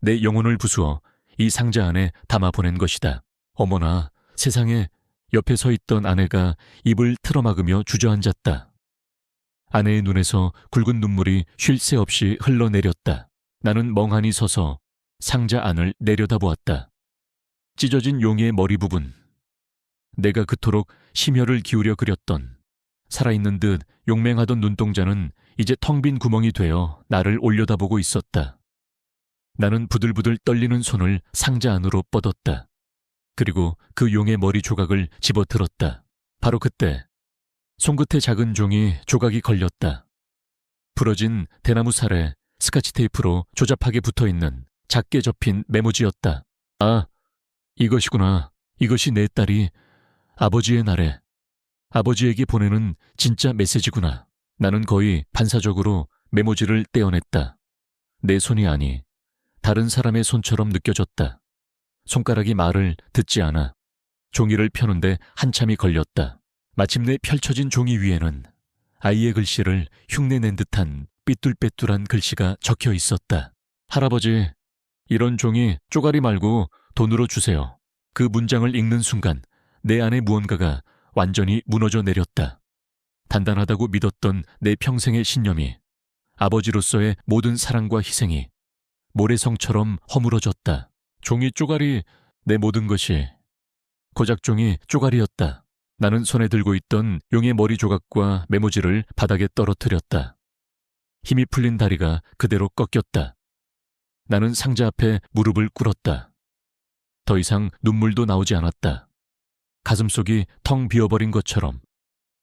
내 영혼을 부수어 이 상자 안에 담아보낸 것이다. 어머나, 세상에 옆에 서 있던 아내가 입을 틀어막으며 주저앉았다. 아내의 눈에서 굵은 눈물이 쉴 새 없이 흘러내렸다. 나는 멍하니 서서 상자 안을 내려다보았다. 찢어진 용의 머리 부분, 내가 그토록 심혈을 기울여 그렸던 살아있는 듯 용맹하던 눈동자는 이제 텅 빈 구멍이 되어 나를 올려다보고 있었다. 나는 부들부들 떨리는 손을 상자 안으로 뻗었다. 그리고 그 용의 머리 조각을 집어들었다. 바로 그때 손끝에 작은 종이 조각이 걸렸다. 부러진 대나무 살에 스카치 테이프로 조잡하게 붙어있는 작게 접힌 메모지였다. 아, 이것이구나. 이것이 내 딸이 아버지의 날에 아버지에게 보내는 진짜 메시지구나. 나는 거의 반사적으로 메모지를 떼어냈다. 내 손이 아니 다른 사람의 손처럼 느껴졌다. 손가락이 말을 듣지 않아 종이를 펴는데 한참이 걸렸다. 마침내 펼쳐진 종이 위에는 아이의 글씨를 흉내낸 듯한 삐뚤빼뚤한 글씨가 적혀 있었다. 할아버지, 이런 종이 쪼가리 말고 돈으로 주세요. 그 문장을 읽는 순간 내 안에 무언가가 완전히 무너져 내렸다. 단단하다고 믿었던 내 평생의 신념이, 아버지로서의 모든 사랑과 희생이 모래성처럼 허물어졌다. 종이 쪼가리, 내 모든 것이 고작 종이 쪼가리였다. 나는 손에 들고 있던 용의 머리 조각과 메모지를 바닥에 떨어뜨렸다. 힘이 풀린 다리가 그대로 꺾였다. 나는 상자 앞에 무릎을 꿇었다. 더 이상 눈물도 나오지 않았다. 가슴속이 텅 비어버린 것처럼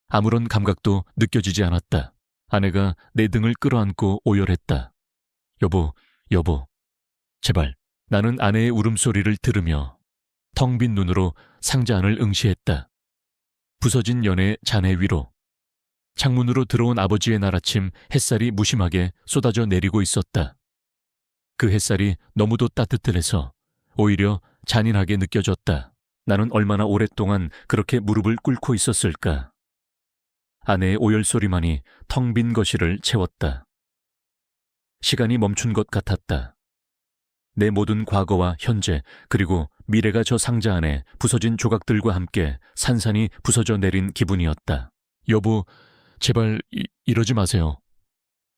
아무런 감각도 느껴지지 않았다. 아내가 내 등을 끌어안고 오열했다. 여보, 여보, 제발. 나는 아내의 울음소리를 들으며 텅 빈 눈으로 상자 안을 응시했다. 부서진 연의 잔해 위로 창문으로 들어온 아버지의 날 아침 햇살이 무심하게 쏟아져 내리고 있었다. 그 햇살이 너무도 따뜻해서 오히려 잔인하게 느껴졌다. 나는 얼마나 오랫동안 그렇게 무릎을 꿇고 있었을까. 아내의 오열 소리만이 텅 빈 거실을 채웠다. 시간이 멈춘 것 같았다. 내 모든 과거와 현재 그리고 미래가 저 상자 안에 부서진 조각들과 함께 산산이 부서져 내린 기분이었다. 여보, 제발 이러지 마세요.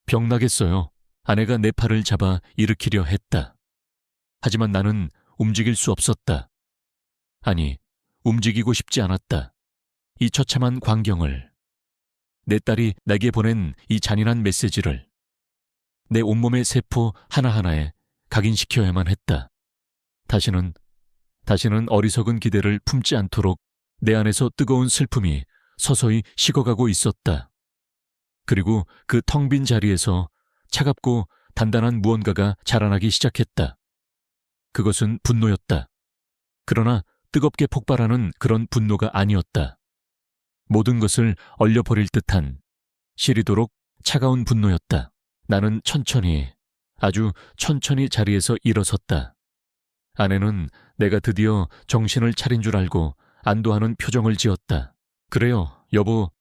병 나겠어요. 아내가 내 팔을 잡아 일으키려 했다. 하지만 나는 움직일 수 없었다. 아니, 움직이고 싶지 않았다. 이 처참한 광경을, 내 딸이 내게 보낸 이 잔인한 메시지를 내 온몸의 세포 하나하나에 각인시켜야만 했다. 다시는 어리석은 기대를 품지 않도록 내 안에서 뜨거운 슬픔이 서서히 식어가고 있었다. 그리고 그 텅 빈 자리에서 차갑고 단단한 무언가가 자라나기 시작했다. 그것은 분노였다. 그러나 뜨겁게 폭발하는 그런 분노가 아니었다. 모든 것을 얼려버릴 듯한 시리도록 차가운 분노였다. 나는 천천히, 아주 천천히 자리에서 일어섰다. 아내는 내가 드디어 정신을 차린 줄 알고 안도하는 표정을 지었다. 그래요, 여보.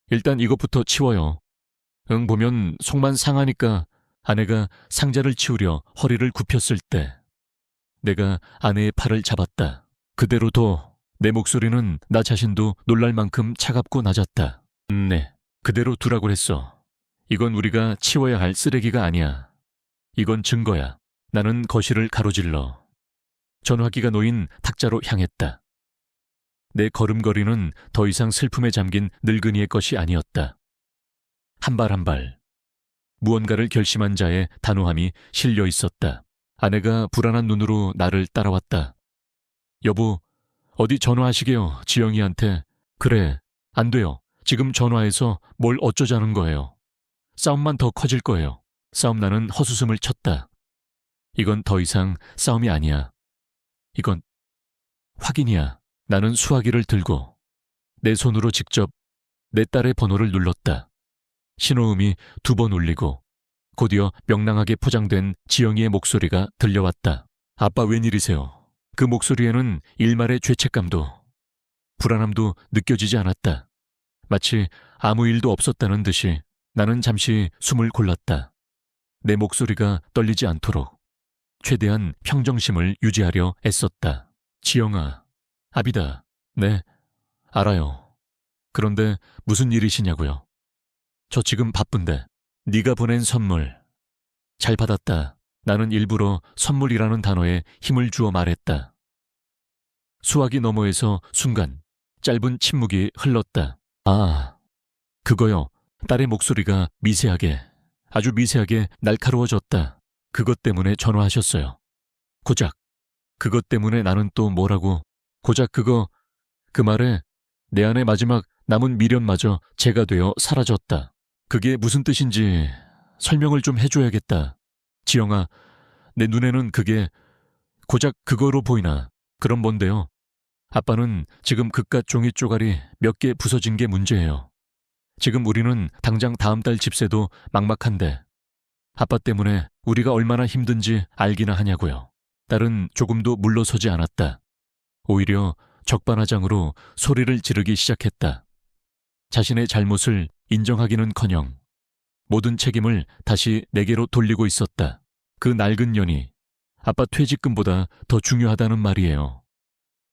일단 이것부터 치워요. 응, 보면 속만 상하니까. 아내가 상자를 치우려 허리를 굽혔을 때 내가 아내의 팔을 잡았다. 그대로 둬. 내 목소리는 나 자신도 놀랄 만큼 차갑고 낮았다. 네, 그대로 두라고 했어. 이건 우리가 치워야 할 쓰레기가 아니야. 이건 증거야. 나는 거실을 가로질러 전화기가 놓인 탁자로 향했다. 내 걸음걸이는 더 이상 슬픔에 잠긴 늙은이의 것이 아니었다. 한 발 한 발, 무언가를 결심한 자의 단호함이 실려 있었다. 아내가 불안한 눈으로 나를 따라왔다. 여보, 어디 전화하시게요, 지영이한테. 그래, 안 돼요. 지금 전화해서 뭘 어쩌자는 거예요. 싸움만 더 커질 거예요. 싸움. 나는 헛웃음을 쳤다. 이건 더 이상 싸움이 아니야. 이건 확인이야. 나는 수화기를 들고 내 손으로 직접 내 딸의 번호를 눌렀다. 신호음이 2번 울리고 곧이어 명랑하게 포장된 지영이의 목소리가 들려왔다. 아빠 웬일이세요? 그 목소리에는 일말의 죄책감도 불안함도 느껴지지 않았다. 마치 아무 일도 없었다는 듯이 나는 잠시 숨을 골랐다. 내 목소리가 떨리지 않도록 최대한 평정심을 유지하려 애썼다. 지영아, 아비다. 네, 알아요. 그런데 무슨 일이시냐고요? 저 지금 바쁜데. 네가 보낸 선물 잘 받았다. 나는 일부러 선물이라는 단어에 힘을 주어 말했다. 수화기 너머에서 순간 짧은 침묵이 흘렀다. 아, 그거요. 딸의 목소리가 미세하게, 아주 미세하게 날카로워졌다. 그것 때문에 전화하셨어요. 고작 그것 때문에. 나는 또 뭐라고. 고작 그거. 그 말에 내 안의 마지막 남은 미련마저 재가 되어 사라졌다. 그게 무슨 뜻인지 설명을 좀 해줘야겠다. 지영아, 내 눈에는 그게 고작 그거로 보이나. 그럼 뭔데요? 아빠는 지금 그깟 종이 쪼가리 몇 개 부서진 게 문제예요. 지금 우리는 당장 다음 달 집세도 막막한데 아빠 때문에 우리가 얼마나 힘든지 알기나 하냐고요. 딸은 조금도 물러서지 않았다. 오히려 적반하장으로 소리를 지르기 시작했다. 자신의 잘못을 인정하기는커녕 모든 책임을 다시 내게로 돌리고 있었다. 그 낡은 년이 아빠 퇴직금보다 더 중요하다는 말이에요.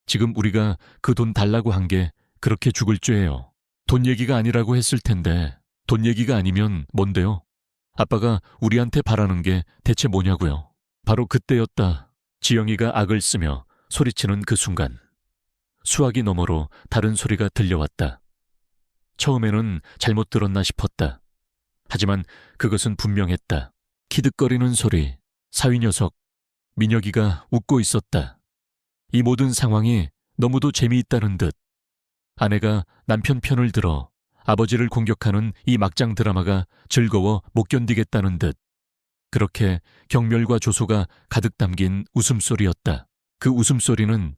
지금 우리가 그 돈 달라고 한 게 그렇게 죽을 죄예요. 돈 얘기가 아니라고 했을 텐데 돈 얘기가 아니면 뭔데요? 아빠가 우리한테 바라는 게 대체 뭐냐고요. 바로 그때였다. 지영이가 악을 쓰며 소리치는 그 순간 수화기 너머로 다른 소리가 들려왔다. 처음에는 잘못 들었나 싶었다. 하지만 그것은 분명했다. 키득거리는 소리, 사위 녀석, 민혁이가 웃고 있었다. 이 모든 상황이 너무도 재미있다는 듯 아내가 남편 편을 들어 아버지를 공격하는 이 막장 드라마가 즐거워 못 견디겠다는 듯 그렇게 경멸과 조소가 가득 담긴 웃음소리였다. 그 웃음소리는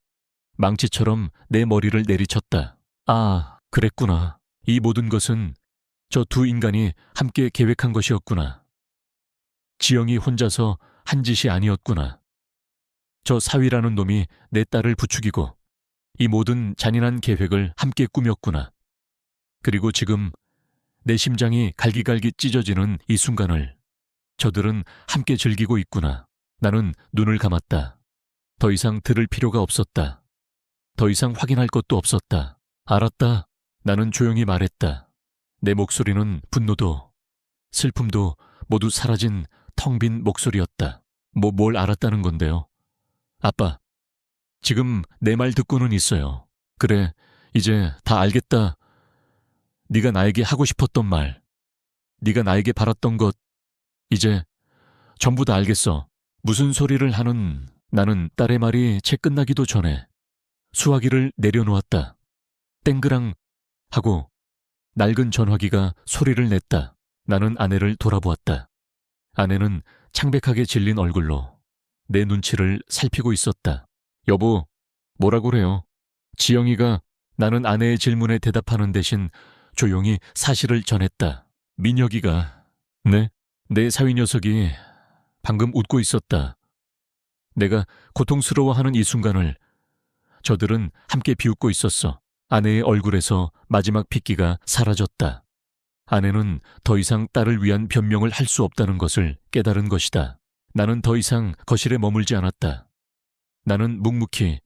망치처럼 내 머리를 내리쳤다. 아, 그랬구나. 이 모든 것은 저 두 인간이 함께 계획한 것이었구나. 지영이 혼자서 한 짓이 아니었구나. 저 사위라는 놈이 내 딸을 부추기고 이 모든 잔인한 계획을 함께 꾸몄구나. 그리고 지금 내 심장이 갈기갈기 찢어지는 이 순간을 저들은 함께 즐기고 있구나. 나는 눈을 감았다. 더 이상 들을 필요가 없었다. 더 이상 확인할 것도 없었다. 알았다. 나는 조용히 말했다. 내 목소리는 분노도 슬픔도 모두 사라진 텅 빈 목소리였다. 뭘 알았다는 건데요? 아빠, 지금 내 말 듣고는 있어요. 그래, 이제 다 알겠다. 네가 나에게 하고 싶었던 말, 네가 나에게 바랐던 것, 이제 전부 다 알겠어. 무슨 소리를 하는 나는 딸의 말이 채 끝나기도 전에 수화기를 내려놓았다. 땡그랑 하고 낡은 전화기가 소리를 냈다. 나는 아내를 돌아보았다. 아내는 창백하게 질린 얼굴로 내 눈치를 살피고 있었다. 여보, 뭐라고 그래요? 지영이가 나는 아내의 질문에 대답하는 대신 조용히 사실을 전했다. 민혁이가 네? 내 사위 녀석이 방금 웃고 있었다. 내가 고통스러워하는 이 순간을 저들은 함께 비웃고 있었어. 아내의 얼굴에서 마지막 핏기가 사라졌다. 아내는 더 이상 딸을 위한 변명을 할 수 없다는 것을 깨달은 것이다. 나는 더 이상 거실에 머물지 않았다. 나는 묵묵히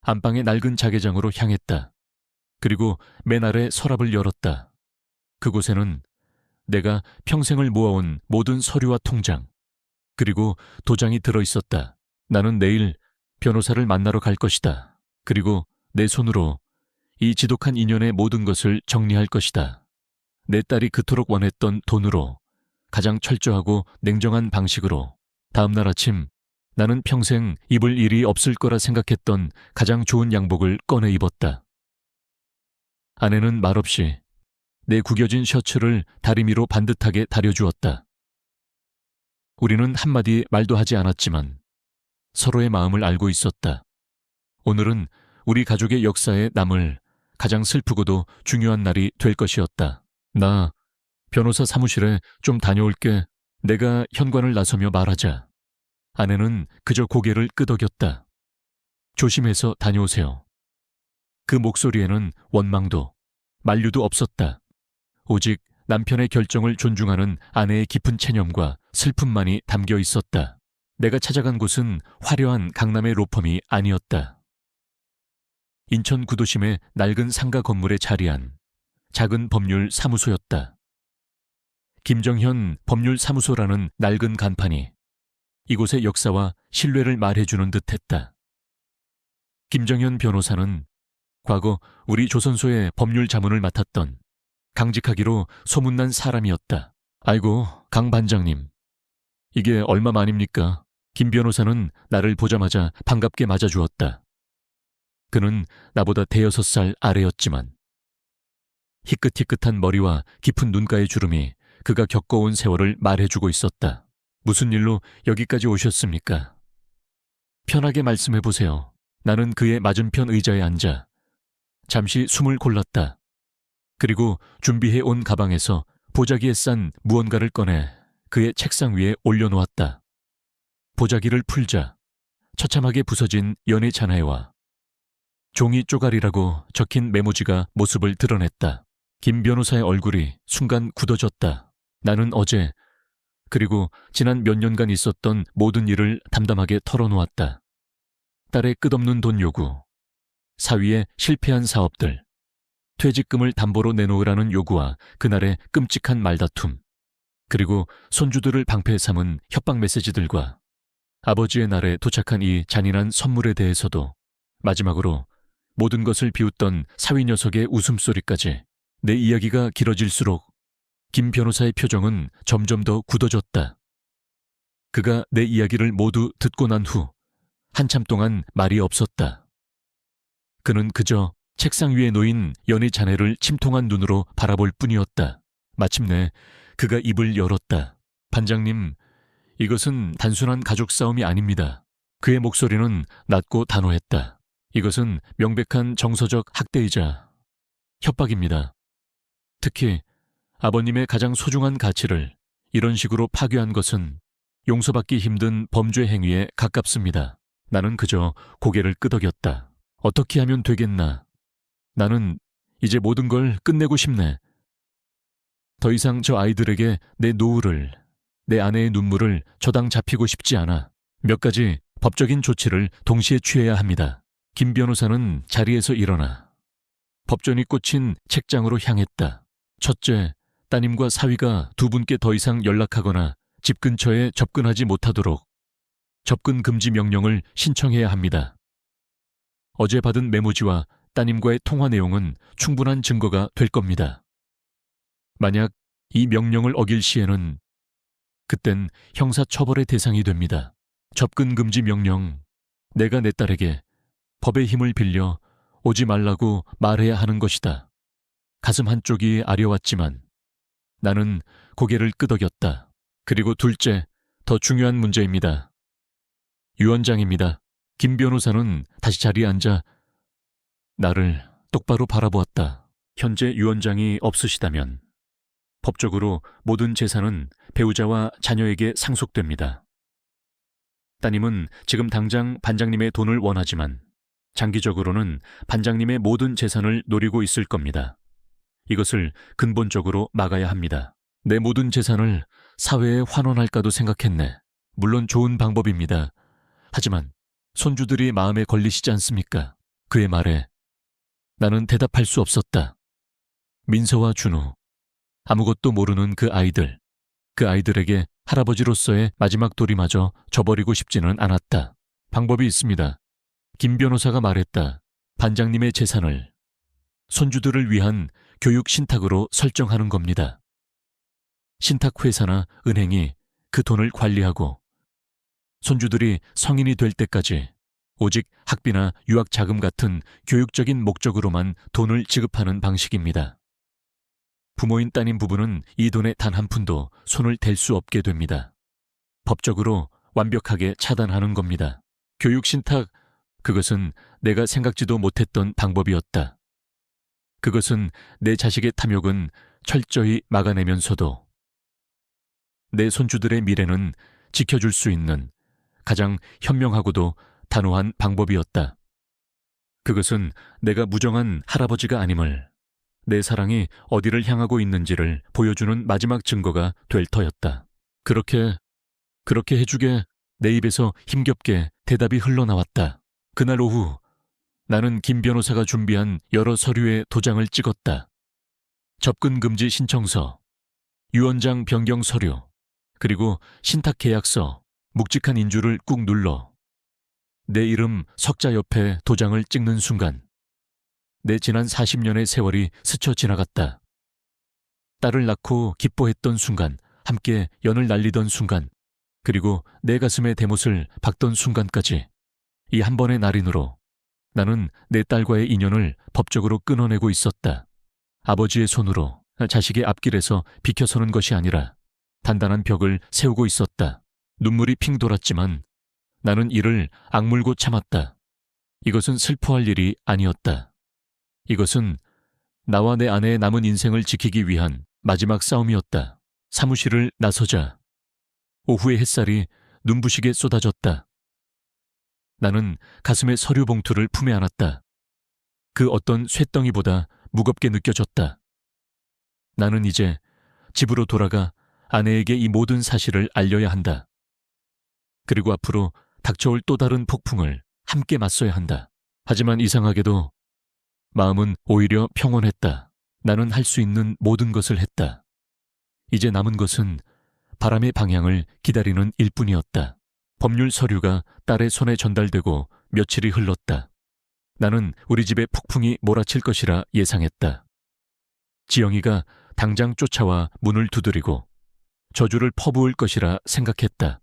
안방의 낡은 자개장으로 향했다. 그리고 맨 아래 서랍을 열었다. 그곳에는 내가 평생을 모아온 모든 서류와 통장, 그리고 도장이 들어있었다. 나는 내일 변호사를 만나러 갈 것이다. 그리고 내 손으로 이 지독한 인연의 모든 것을 정리할 것이다. 내 딸이 그토록 원했던 돈으로 가장 철저하고 냉정한 방식으로 다음 날 아침 나는 평생 입을 일이 없을 거라 생각했던 가장 좋은 양복을 꺼내 입었다. 아내는 말없이 내 구겨진 셔츠를 다리미로 반듯하게 다려주었다. 우리는 한마디 말도 하지 않았지만 서로의 마음을 알고 있었다. 오늘은 우리 가족의 역사에 남을 가장 슬프고도 중요한 날이 될 것이었다. 나 변호사 사무실에 좀 다녀올게. 내가 현관을 나서며 말하자 아내는 그저 고개를 끄덕였다. 조심해서 다녀오세요. 그 목소리에는 원망도 만류도 없었다. 오직 남편의 결정을 존중하는 아내의 깊은 체념과 슬픔만이 담겨 있었다. 내가 찾아간 곳은 화려한 강남의 로펌이 아니었다. 인천 구도심의 낡은 상가 건물에 자리한 작은 법률 사무소였다. 김정현 법률사무소라는 낡은 간판이 이곳의 역사와 신뢰를 말해주는 듯했다. 김정현 변호사는 과거 우리 조선소의 법률 자문을 맡았던 강직하기로 소문난 사람이었다. 아이고, 강 반장님. 이게 얼마만입니까? 김 변호사는 나를 보자마자 반갑게 맞아주었다. 그는 나보다 대여섯 살 아래였지만 희끗희끗한 머리와 깊은 눈가의 주름이 그가 겪어온 세월을 말해주고 있었다. 무슨 일로 여기까지 오셨습니까? 편하게 말씀해보세요. 나는 그의 맞은편 의자에 앉아 잠시 숨을 골랐다. 그리고 준비해온 가방에서 보자기에 싼 무언가를 꺼내 그의 책상 위에 올려놓았다. 보자기를 풀자 처참하게 부서진 연애 잔해와 종이 쪼가리라고 적힌 메모지가 모습을 드러냈다. 김 변호사의 얼굴이 순간 굳어졌다. 나는 어제 그리고 지난 몇 년간 있었던 모든 일을 담담하게 털어놓았다. 딸의 끝없는 돈 요구, 사위의 실패한 사업들, 퇴직금을 담보로 내놓으라는 요구와 그날의 끔찍한 말다툼, 그리고 손주들을 방패 삼은 협박 메시지들과 아버지의 날에 도착한 이 잔인한 선물에 대해서도 마지막으로 모든 것을 비웃던 사위 녀석의 웃음소리까지 내 이야기가 길어질수록 김 변호사의 표정은 점점 더 굳어졌다. 그가 내 이야기를 모두 듣고 난 후 한참 동안 말이 없었다. 그는 그저 책상 위에 놓인 연희 잔해를 침통한 눈으로 바라볼 뿐이었다. 마침내 그가 입을 열었다. 반장님, 이것은 단순한 가족 싸움이 아닙니다. 그의 목소리는 낮고 단호했다. 이것은 명백한 정서적 학대이자 협박입니다. 특히 아버님의 가장 소중한 가치를 이런 식으로 파괴한 것은 용서받기 힘든 범죄 행위에 가깝습니다. 나는 그저 고개를 끄덕였다. 어떻게 하면 되겠나? 나는 이제 모든 걸 끝내고 싶네. 더 이상 저 아이들에게 내 노후를, 내 아내의 눈물을 저당 잡히고 싶지 않아. 몇 가지 법적인 조치를 동시에 취해야 합니다. 김 변호사는 자리에서 일어나 법전이 꽂힌 책장으로 향했다. 첫째, 따님과 사위가 두 분께 더 이상 연락하거나 집 근처에 접근하지 못하도록 접근 금지 명령을 신청해야 합니다. 어제 받은 메모지와 따님과의 통화 내용은 충분한 증거가 될 겁니다. 만약 이 명령을 어길 시에는 그땐 형사처벌의 대상이 됩니다. 접근 금지 명령, 내가 내 딸에게 법의 힘을 빌려 오지 말라고 말해야 하는 것이다. 가슴 한쪽이 아려왔지만 나는 고개를 끄덕였다. 그리고 둘째, 더 중요한 문제입니다. 유언장입니다. 김 변호사는 다시 자리에 앉아 나를 똑바로 바라보았다. 현재 유언장이 없으시다면 법적으로 모든 재산은 배우자와 자녀에게 상속됩니다. 따님은 지금 당장 반장님의 돈을 원하지만 장기적으로는 반장님의 모든 재산을 노리고 있을 겁니다. 이것을 근본적으로 막아야 합니다. 내 모든 재산을 사회에 환원할까도 생각했네. 물론 좋은 방법입니다. 하지만 손주들이 마음에 걸리시지 않습니까? 그의 말에 나는 대답할 수 없었다. 민서와 준우, 아무것도 모르는 그 아이들에게 할아버지로서의 마지막 도리마저 저버리고 싶지는 않았다. 방법이 있습니다. 김 변호사가 말했다. 반장님의 재산을 손주들을 위한 교육 신탁으로 설정하는 겁니다. 신탁회사나 은행이 그 돈을 관리하고 손주들이 성인이 될 때까지 오직 학비나 유학 자금 같은 교육적인 목적으로만 돈을 지급하는 방식입니다. 부모인 따님 부부는 이 돈에 단 한 푼도 손을 댈 수 없게 됩니다. 법적으로 완벽하게 차단하는 겁니다. 교육 신탁, 그것은 내가 생각지도 못했던 방법이었다. 그것은 내 자식의 탐욕은 철저히 막아내면서도 내 손주들의 미래는 지켜줄 수 있는 가장 현명하고도 단호한 방법이었다. 그것은 내가 무정한 할아버지가 아님을, 내 사랑이 어디를 향하고 있는지를 보여주는 마지막 증거가 될 터였다. 그렇게 해주게 내 입에서 힘겹게 대답이 흘러나왔다. 그날 오후 나는 김 변호사가 준비한 여러 서류에 도장을 찍었다. 접근 금지 신청서, 유언장 변경 서류, 그리고 신탁 계약서, 묵직한 인주를 꾹 눌러 내 이름 석자 옆에 도장을 찍는 순간 내 지난 40년의 세월이 스쳐 지나갔다. 딸을 낳고 기뻐했던 순간, 함께 연을 날리던 순간, 그리고 내 가슴에 대못을 박던 순간까지 이 한 번의 날인으로 나는 내 딸과의 인연을 법적으로 끊어내고 있었다. 아버지의 손으로 자식의 앞길에서 비켜서는 것이 아니라 단단한 벽을 세우고 있었다. 눈물이 핑 돌았지만 나는 이를 악물고 참았다. 이것은 슬퍼할 일이 아니었다. 이것은 나와 내 아내의 남은 인생을 지키기 위한 마지막 싸움이었다. 사무실을 나서자 오후의 햇살이 눈부시게 쏟아졌다. 나는 가슴에 서류 봉투를 품에 안았다. 그 어떤 쇳덩이보다 무겁게 느껴졌다. 나는 이제 집으로 돌아가 아내에게 이 모든 사실을 알려야 한다. 그리고 앞으로 닥쳐올 또 다른 폭풍을 함께 맞서야 한다. 하지만 이상하게도 마음은 오히려 평온했다. 나는 할 수 있는 모든 것을 했다. 이제 남은 것은 바람의 방향을 기다리는 일뿐이었다. 법률 서류가 딸의 손에 전달되고 며칠이 흘렀다. 나는 우리 집에 폭풍이 몰아칠 것이라 예상했다. 지영이가 당장 쫓아와 문을 두드리고 저주를 퍼부을 것이라 생각했다.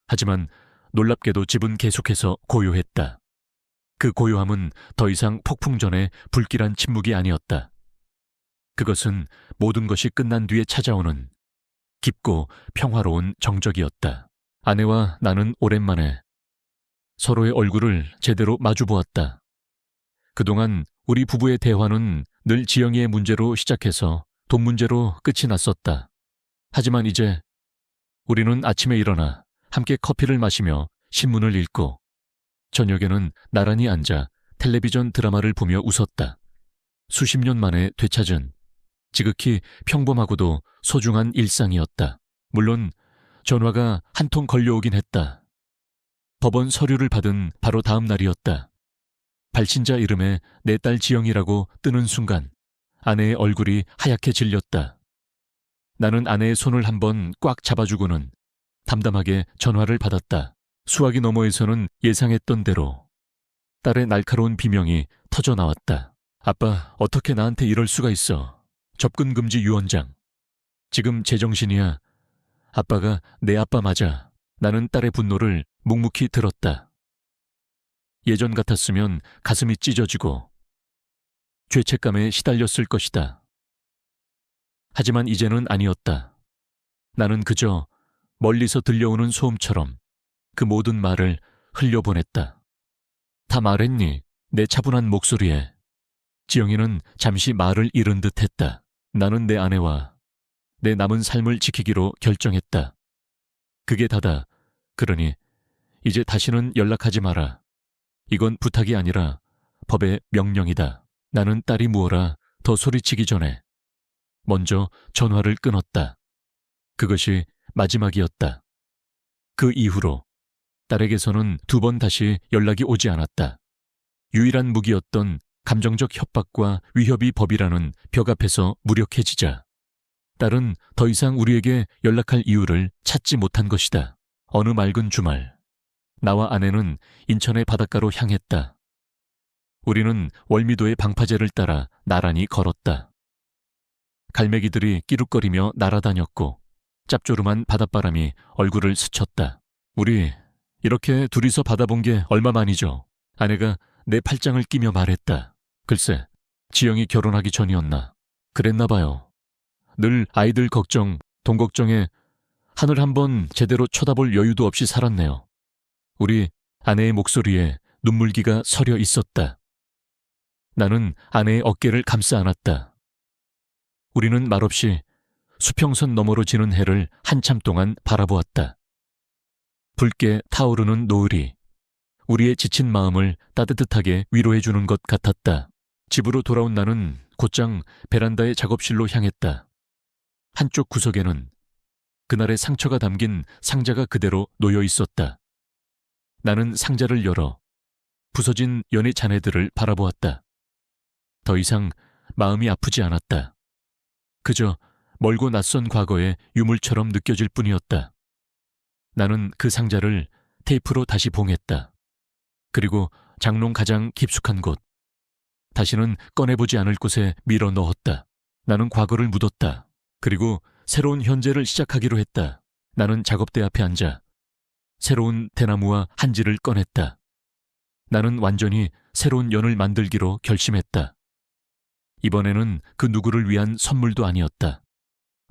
하지만 놀랍게도 집은 계속해서 고요했다. 그 고요함은 더 이상 폭풍 전에 불길한 침묵이 아니었다. 그것은 모든 것이 끝난 뒤에 찾아오는 깊고 평화로운 정적이었다. 아내와 나는 오랜만에 서로의 얼굴을 제대로 마주보았다. 그동안 우리 부부의 대화는 늘 지영이의 문제로 시작해서 돈 문제로 끝이 났었다. 하지만 이제 우리는 아침에 일어나 함께 커피를 마시며 신문을 읽고 저녁에는 나란히 앉아 텔레비전 드라마를 보며 웃었다. 수십 년 만에 되찾은 지극히 평범하고도 소중한 일상이었다. 물론 전화가 한 통 걸려오긴 했다. 법원 서류를 받은 바로 다음 날이었다. 발신자 이름에 내 딸 지영이라고 뜨는 순간 아내의 얼굴이 하얗게 질렸다. 나는 아내의 손을 한번 꽉 잡아주고는 담담하게 전화를 받았다. 수화기 너머에서는 예상했던 대로 딸의 날카로운 비명이 터져 나왔다. 아빠, 어떻게 나한테 이럴 수가 있어. 접근 금지 유언장. 지금 제정신이야. 아빠가 내 아빠 맞아. 나는 딸의 분노를 묵묵히 들었다. 예전 같았으면 가슴이 찢어지고 죄책감에 시달렸을 것이다. 하지만 이제는 아니었다. 나는 그저 멀리서 들려오는 소음처럼 그 모든 말을 흘려보냈다. 다 말했니? 내 차분한 목소리에 지영이는 잠시 말을 잃은 듯했다. 나는 내 아내와 내 남은 삶을 지키기로 결정했다. 그게 다다. 그러니 이제 다시는 연락하지 마라. 이건 부탁이 아니라 법의 명령이다. 나는 딸이 무어라 더 소리치기 전에 먼저 전화를 끊었다. 그것이 마지막이었다. 그 이후로 딸에게서는 2번 다시 연락이 오지 않았다. 유일한 무기였던 감정적 협박과 위협이 법이라는 벽 앞에서 무력해지자 딸은 더 이상 우리에게 연락할 이유를 찾지 못한 것이다. 어느 맑은 주말, 나와 아내는 인천의 바닷가로 향했다. 우리는 월미도의 방파제를 따라 나란히 걸었다. 갈매기들이 끼룩거리며 날아다녔고 짭조름한 바닷바람이 얼굴을 스쳤다. 우리 이렇게 둘이서 바다 본 게 얼마만이죠? 아내가 내 팔짱을 끼며 말했다. 글쎄, 지영이 결혼하기 전이었나? 그랬나 봐요. 늘 아이들 걱정, 돈 걱정에 하늘 한번 제대로 쳐다볼 여유도 없이 살았네요. 우리 아내의 목소리에 눈물기가 서려 있었다. 나는 아내의 어깨를 감싸 안았다. 우리는 말없이 수평선 너머로 지는 해를 한참 동안 바라보았다. 붉게 타오르는 노을이 우리의 지친 마음을 따뜻하게 위로해주는 것 같았다. 집으로 돌아온 나는 곧장 베란다의 작업실로 향했다. 한쪽 구석에는 그날의 상처가 담긴 상자가 그대로 놓여 있었다. 나는 상자를 열어 부서진 연애 잔해들을 바라보았다. 더 이상 마음이 아프지 않았다. 그저 멀고 낯선 과거의 유물처럼 느껴질 뿐이었다. 나는 그 상자를 테이프로 다시 봉했다. 그리고 장롱 가장 깊숙한 곳, 다시는 꺼내보지 않을 곳에 밀어 넣었다. 나는 과거를 묻었다. 그리고 새로운 현재를 시작하기로 했다. 나는 작업대 앞에 앉아 새로운 대나무와 한지를 꺼냈다. 나는 완전히 새로운 연을 만들기로 결심했다. 이번에는 그 누구를 위한 선물도 아니었다.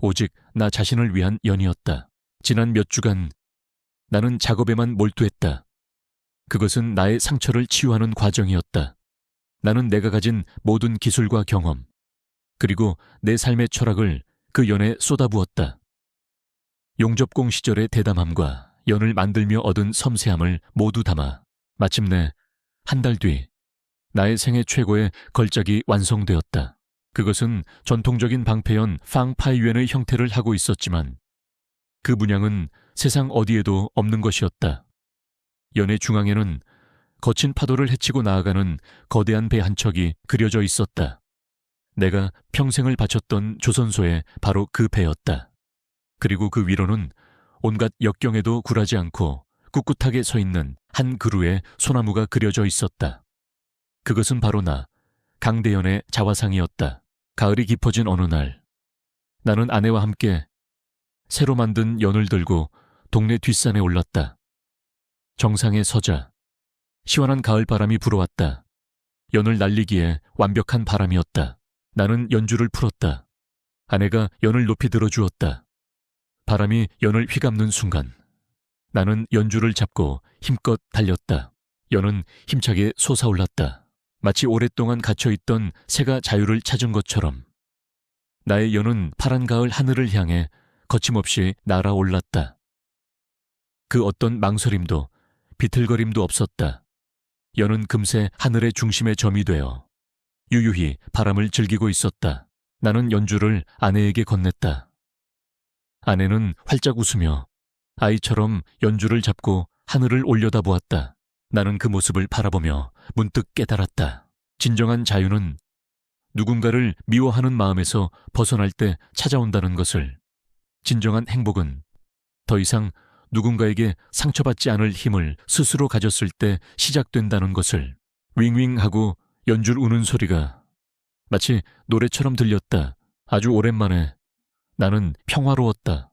오직 나 자신을 위한 연이었다. 지난 몇 주간 나는 작업에만 몰두했다. 그것은 나의 상처를 치유하는 과정이었다. 나는 내가 가진 모든 기술과 경험, 그리고 내 삶의 철학을 그 연에 쏟아부었다. 용접공 시절의 대담함과 연을 만들며 얻은 섬세함을 모두 담아 마침내 한 달 뒤 나의 생애 최고의 걸작이 완성되었다. 그것은 전통적인 방패연 팡파이연의 형태를 하고 있었지만 그 문양은 세상 어디에도 없는 것이었다. 연의 중앙에는 거친 파도를 헤치고 나아가는 거대한 배 한 척이 그려져 있었다. 내가 평생을 바쳤던 조선소의 바로 그 배였다. 그리고 그 위로는 온갖 역경에도 굴하지 않고 꿋꿋하게 서 있는 한 그루의 소나무가 그려져 있었다. 그것은 바로 나, 강대연의 자화상이었다. 가을이 깊어진 어느 날, 나는 아내와 함께 새로 만든 연을 들고 동네 뒷산에 올랐다. 정상에 서자 시원한 가을 바람이 불어왔다. 연을 날리기에 완벽한 바람이었다. 나는 연주를 풀었다. 아내가 연을 높이 들어주었다. 바람이 연을 휘감는 순간 나는 연주를 잡고 힘껏 달렸다. 연은 힘차게 솟아올랐다. 마치 오랫동안 갇혀있던 새가 자유를 찾은 것처럼 나의 연은 파란 가을 하늘을 향해 거침없이 날아올랐다. 그 어떤 망설임도 비틀거림도 없었다. 연은 금세 하늘의 중심의 점이 되어 유유히 바람을 즐기고 있었다. 나는 연주를 아내에게 건넸다. 아내는 활짝 웃으며 아이처럼 연주를 잡고 하늘을 올려다보았다. 나는 그 모습을 바라보며 문득 깨달았다. 진정한 자유는 누군가를 미워하는 마음에서 벗어날 때 찾아온다는 것을. 진정한 행복은 더 이상 누군가에게 상처받지 않을 힘을 스스로 가졌을 때 시작된다는 것을. 윙윙 하고 연줄 우는 소리가 마치 노래처럼 들렸다. 아주 오랜만에 나는 평화로웠다.